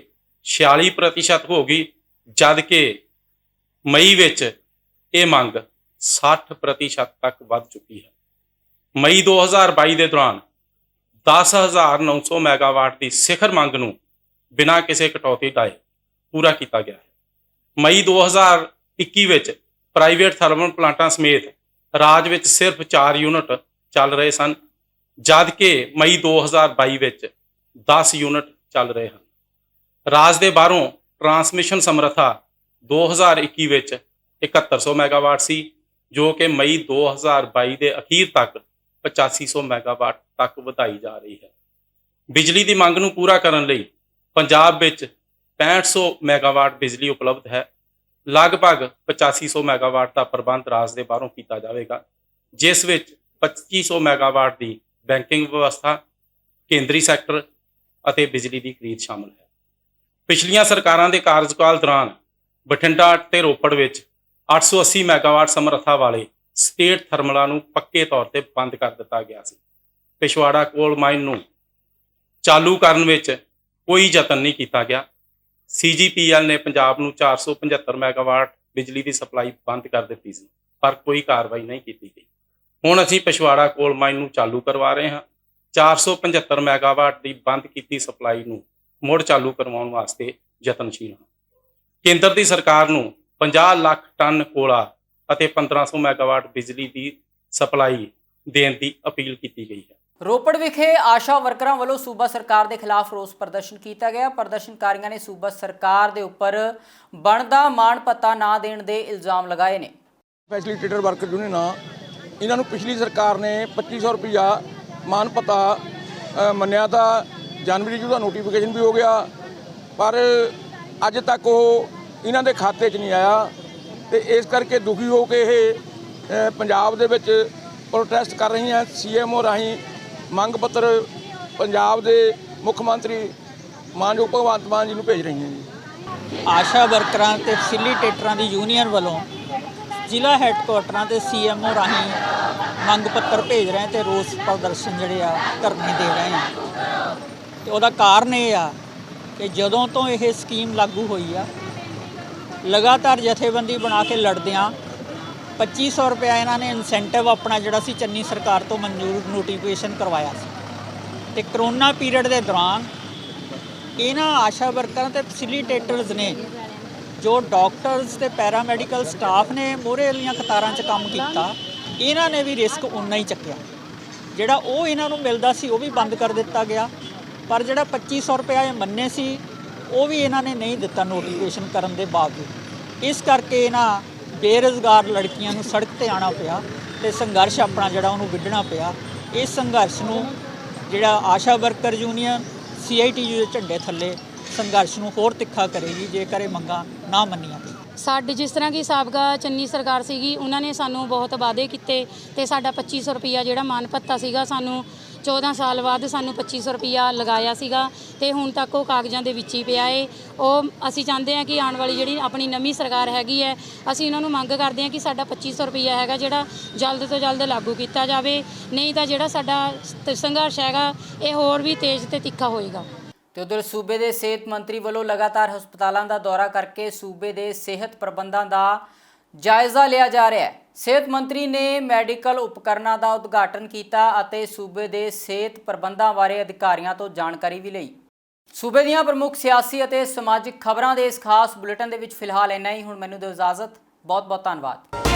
46% ਹੋ ਗਈ, ਜਦ ਕਿ ਮਈ ਵਿੱਚ ਇਹ ਮੰਗ 60% ਤੱਕ ਵੱਧ ਚੁੱਕੀ ਹੈ। ਮਈ 2022 ਦੇ ਦੌਰਾਨ 10,900 ਮੈਗਾਵਾਟ ਦੀ ਸਿਖਰ ਮੰਗ ਨੂੰ ਬਿਨਾਂ ਕਿਸੇ ਕਟੌਤੀ ਲਾਏ ਪੂਰਾ ਕੀਤਾ ਗਿਆ ਹੈ। ਮਈ 2021 ਵਿੱਚ ਪ੍ਰਾਈਵੇਟ ਥਰਮਲ ਪਲਾਂਟਾਂ ਸਮੇਤ ਰਾਜ ਵਿੱਚ ਸਿਰਫ 4 ਯੂਨਿਟ ਚੱਲ ਰਹੇ ਸਨ, ਜਦ ਕਿ ਮਈ 2022 ਵਿੱਚ 10 ਯੂਨਿਟ ਚੱਲ ਰਹੇ ਹਨ। ਰਾਜ ਦੇ ਬਾਹਰੋਂ ਟਰਾਂਸਮਿਸ਼ਨ ਸਮਰੱਥਾ 2021 ਵਿੱਚ 7100 ਮੈਗਾਵਾਟ ਸੀ, ਜੋ ਕਿ ਮਈ 2022 ਦੇ ਅਖੀਰ ਤੱਕ 8500 ਮੈਗਾਵਾਟ ਤੱਕ ਵਧਾਈ ਜਾ ਰਹੀ ਹੈ। ਬਿਜਲੀ ਦੀ ਮੰਗ ਨੂੰ ਪੂਰਾ ਕਰਨ ਲਈ ਪੰਜਾਬ ਵਿੱਚ 6500 ਮੈਗਾਵਾਟ ਬਿਜਲੀ ਉਪਲਬਧ ਹੈ। ਲਗਭਗ 8500 ਮੈਗਾਵਾਟ ਦਾ ਪ੍ਰਬੰਧ ਰਾਜ ਦੇ ਬਾਹਰੋਂ ਕੀਤਾ ਜਾਵੇਗਾ, ਜਿਸ ਵਿੱਚ 2500 ਮੈਗਾਵਾਟ ਦੀ ਬੈਂਕਿੰਗ ਵਿਵਸਥਾ, ਕੇਂਦਰੀ ਸੈਕਟਰ ਅਤੇ ਬਿਜਲੀ ਦੀ ਖਰੀਦ ਸ਼ਾਮਲ ਹੈ। ਪਿਛਲੀਆਂ ਸਰਕਾਰਾਂ ਦੇ ਕਾਰਜਕਾਲ ਦੌਰਾਨ ਬਠਿੰਡਾ ਤੇ ਰੋਪੜ ਵਿੱਚ 880 ਮੈਗਾਵਾਟ ਸਮਰੱਥਾ ਵਾਲੇ ਸਟੇਟ ਥਰਮਲਾਂ ਨੂੰ ਪੱਕੇ ਤੌਰ ਤੇ ਬੰਦ ਕਰ ਦਿੱਤਾ ਗਿਆ ਸੀ। ਪਿਛਵਾੜਾ ਕੋਲ ਮਾਈਨ ਨੂੰ ਚਾਲੂ ਕਰਨ ਵਿੱਚ ਕੋਈ ਯਤਨ ਨਹੀਂ ਕੀਤਾ ਗਿਆ। CGPL ਨੇ ਪੰਜਾਬ ਨੂੰ 475 ਮੈਗਾਵਾਟ ਬਿਜਲੀ ਦੀ ਸਪਲਾਈ ਬੰਦ ਕਰ ਦਿੱਤੀ ਸੀ, ਪਰ ਕੋਈ ਕਾਰਵਾਈ ਨਹੀਂ ਕੀਤੀ ਗਈ। ਹੁਣ ਅਸੀਂ ਪਿਛਵਾੜਾ ਕੋਲ ਮਾਈਨ ਨੂੰ ਚਾਲੂ ਕਰਵਾ ਰਹੇ ਹਾਂ। 475 ਮੈਗਾਵਾਟ ਦੀ ਬੰਦ ਕੀਤੀ ਸਪਲਾਈ ਨੂੰ ਮੁੜ ਚਾਲੂ ਕਰਵਾਉਣ ਵਾਸਤੇ ਯਤਨਸ਼ੀਲ ਹਾਂ। ਕੇਂਦਰ ਦੀ ਸਰਕਾਰ ਨੂੰ 50 ਲੱਖ ਟਨ ਕੋਲਾ ਅਤੇ 1500 ਮੈਗਾਵਾਟ ਬਿਜਲੀ ਦੀ ਸਪਲਾਈ ਦੇਣ ਦੀ ਅਪੀਲ ਕੀਤੀ ਗਈ ਹੈ। ਰੋਪੜ ਵਿਖੇ ਆਸ਼ਾ ਵਰਕਰਾਂ ਵੱਲੋਂ ਸੂਬਾ ਸਰਕਾਰ ਦੇ ਖਿਲਾਫ ਰੋਸ ਪ੍ਰਦਰਸ਼ਨ ਕੀਤਾ ਗਿਆ। ਪ੍ਰਦਰਸ਼ਨਕਾਰੀਆਂ ਨੇ ਸੂਬਾ ਸਰਕਾਰ ਦੇ ਉੱਪਰ ਬਣਦਾ ਮਾਣ ਭੱਤਾ ਨਾ ਦੇਣ ਦੇ ਇਲਜ਼ਾਮ ਲਗਾਏ ਨੇ। ਫੈਸਿਲੀਟੇਟਰ ਵਰਕਰ ਯੂਨੀਅਨ ਆ, ਇਹਨਾਂ ਨੂੰ ਪਿਛਲੀ ਸਰਕਾਰ ਨੇ 2500 ਰੁਪਇਆ ਮਾਣ ਭੱਤਾ ਮੰਨਿਆ ਤਾਂ ਜਨਵਰੀ 'ਚ ਉਹਦਾ ਨੋਟੀਫਿਕੇਸ਼ਨ ਵੀ ਹੋ ਗਿਆ, ਪਰ ਅੱਜ ਤੱਕ ਉਹ ਇਹਨਾਂ ਦੇ ਖਾਤੇ 'ਚ ਨਹੀਂ ਆਇਆ। ਤੇ ਇਸ ਕਰਕੇ ਦੁਖੀ ਹੋ ਕੇ ਇਹ ਪੰਜਾਬ ਦੇ ਵਿੱਚ ਪ੍ਰੋਟੈਸਟ ਕਰ ਰਹੀਆਂ। ਸੀਐਮਓ ਰਾਹੀਂ ਮੰਗ ਪੱਤਰ ਪੰਜਾਬ ਦੇ ਮੁੱਖ ਮੰਤਰੀ ਮਾਨਯੋਗ ਭਗਵੰਤ ਮਾਨ ਜੀ ਨੂੰ ਭੇਜ ਰਹੀਆਂ ਜੀ। ਆਸ਼ਾ ਵਰਕਰਾਂ ਤੇ ਫੈਸਿਲੀਟੇਟਰਾਂ ਦੀ ਯੂਨੀਅਨ ਵੱਲੋਂ ਜ਼ਿਲ੍ਹਾ ਹੈੱਡਕੁਆਟਰਾਂ ਤੇ ਸੀਐਮਓ ਰਾਹੀਂ ਮੰਗ ਪੱਤਰ ਭੇਜ ਰਹੇ ਤੇ ਰੋਸ ਪ੍ਰਦਰਸ਼ਨ ਜਿਹੜੇ ਆ ਧਰਨੇ ਦੇ ਰਹੇ ਆ। ਤੇ ਉਹਦਾ ਕਾਰਨ ਇਹ ਆ ਕਿ ਜਦੋਂ ਤੋਂ ਇਹ ਸਕੀਮ ਲਾਗੂ ਹੋਈ ਆ, ਲਗਾਤਾਰ ਜਥੇਬੰਦੀ ਬਣਾ ਕੇ ਲੜਦਿਆਂ 2500 ਰੁਪਇਆ ਇਹਨਾਂ ਨੇ ਇਨਸੈਂਟਿਵ ਆਪਣਾ ਜਿਹੜਾ ਸੀ ਚੰਨੀ ਸਰਕਾਰ ਤੋਂ ਮਨਜ਼ੂਰ ਨੋਟੀਫਿਕੇਸ਼ਨ ਕਰਵਾਇਆ ਸੀ। ਤੇ ਕਰੋਨਾ ਪੀਰੀਅਡ ਦੇ ਦੌਰਾਨ ਇਹਨਾਂ ਆਸ਼ਾ ਵਰਕਰਾਂ ਤੇ ਫੈਸਿਲੀਟੇਟਰਸ ਨੇ, ਜੋ ਡਾਕਟਰਸ ਤੇ ਪੈਰਾਮੈਡੀਕਲ ਸਟਾਫ ਨੇ ਮੂਹਰੇ ਵਾਲੀਆਂ ਕਤਾਰਾਂ 'ਚ ਕੰਮ ਕੀਤਾ, ਇਹਨਾਂ ਨੇ ਵੀ ਰਿਸਕ ਉਨਾ ਹੀ ਚੱਕਿਆ। ਜਿਹੜਾ ਉਹ ਇਹਨਾਂ ਨੂੰ ਮਿਲਦਾ ਸੀ ਉਹ ਵੀ ਬੰਦ ਕਰ ਦਿੱਤਾ ਗਿਆ, ਪਰ ਜਿਹੜਾ 2500 ਰੁਪਇਆ ਇਹ ਮੰਨੇ ਸੀ ਉਹ ਵੀ ਇਹਨਾਂ ਨੇ ਨਹੀਂ ਦਿੱਤਾ ਨੋਟੀਫਿਕੇਸ਼ਨ ਕਰਨ ਦੇ ਬਾਵਜੂਦ। ਇਸ ਕਰਕੇ ਇਹਨਾਂ ਬੇਰੁਜ਼ਗਾਰ ਲੜਕੀਆਂ ਨੂੰ ਸੜਕ ਤੇ ਆਉਣਾ ਪਿਆ ਤੇ ਸੰਘਰਸ਼ ਆਪਣਾ ਜਿਹੜਾ ਉਹਨੂੰ ਵਿੱਢਣਾ ਪਿਆ। ਇਸ ਸੰਘਰਸ਼ ਨੂੰ ਜਿਹੜਾ ਆਸ਼ਾ ਵਰਕਰ ਯੂਨੀਅਨ CITU ਦੇ ਝੰਡੇ ਥੱਲੇ ਸੰਘਰਸ਼ ਨੂੰ ਹੋਰ ਤਿੱਖਾ ਕਰੇਗੀ ਜੇਕਰ ਇਹ ਮੰਗਾਂ ਨਾ ਮੰਨੀਆਂ। ਸਾਡੇ ਜਿਸ ਤਰ੍ਹਾਂ ਕਿ ਸਾਬਕਾ ਚੰਨੀ ਸਰਕਾਰ ਸੀਗੀ, ਉਹਨਾਂ ਨੇ ਸਾਨੂੰ ਬਹੁਤ ਵਾਅਦੇ ਕੀਤੇ ਤੇ ਸਾਡਾ 2500 ਰੁਪਈਆ ਜਿਹੜਾ ਮਾਨ ਭੱਤਾ ਸੀਗਾ, ਸਾਨੂੰ 14 ਸਾਲ ਬਾਅਦ ਸਾਨੂੰ 2500 ਰੁਪਈਆ ਲਗਾਇਆ ਸੀਗਾ ਤੇ ਹੁਣ ਤੱਕ ਉਹ ਕਾਗਜ਼ਾਂ ਦੇ ਵਿੱਚ ਹੀ ਪਿਆ ਏ। ਉਹ ਅਸੀਂ ਚਾਹੁੰਦੇ ਹਾਂ ਕਿ ਆਉਣ ਵਾਲੀ ਜਿਹੜੀ ਆਪਣੀ ਨਵੀਂ ਸਰਕਾਰ ਹੈਗੀ ਹੈ, ਅਸੀਂ ਉਹਨਾਂ ਨੂੰ ਮੰਗ ਕਰਦੇ ਹਾਂ ਕਿ ਸਾਡਾ 2500 ਰੁਪਈਆ ਹੈਗਾ ਜਿਹੜਾ ਜਲਦ ਤੋਂ ਜਲਦ ਲਾਗੂ ਕੀਤਾ ਜਾਵੇ, ਨਹੀਂ ਤਾਂ ਜਿਹੜਾ ਸਾਡਾ ਸੰਘਰਸ਼ ਹੈਗਾ ਇਹ ਹੋਰ ਵੀ ਤੇਜ਼ ਤੇ ਤਿੱਖਾ ਹੋਏਗਾ। ਤੇ ਉਧਰ ਸੂਬੇ ਦੇ ਸਿਹਤ ਮੰਤਰੀ ਵੱਲੋਂ ਲਗਾਤਾਰ ਹਸਪਤਾਲਾਂ ਦਾ ਦੌਰਾ ਕਰਕੇ ਸੂਬੇ ਦੇ ਸਿਹਤ ਪ੍ਰਬੰਧਾਂ ਦਾ ਜਾਇਜ਼ਾ ਲਿਆ ਜਾ ਰਿਹਾ ਹੈ। ਸਿਹਤ ਮੰਤਰੀ ਨੇ ਮੈਡੀਕਲ ਉਪਕਰਨਾਂ ਦਾ ਉਦਘਾਟਨ ਕੀਤਾ ਅਤੇ ਸੂਬੇ ਦੇ ਸਿਹਤ ਪ੍ਰਬੰਧਾਂ ਬਾਰੇ ਅਧਿਕਾਰੀਆਂ ਤੋਂ ਜਾਣਕਾਰੀ ਵੀ ਲਈ। ਸੂਬੇ ਦੀਆਂ ਪ੍ਰਮੁੱਖ ਸਿਆਸੀ ਅਤੇ ਸਮਾਜਿਕ ਖਬਰਾਂ ਦੇ ਇਸ ਖਾਸ ਬੁਲੇਟਿਨ ਦੇ ਵਿੱਚ ਫਿਲਹਾਲ ਇੰਨਾ ਹੀ। ਹੁਣ ਮੈਨੂੰ ਦਿਓ ਇਜਾਜ਼ਤ। ਬਹੁਤ ਬਹੁਤ ਧੰਨਵਾਦ।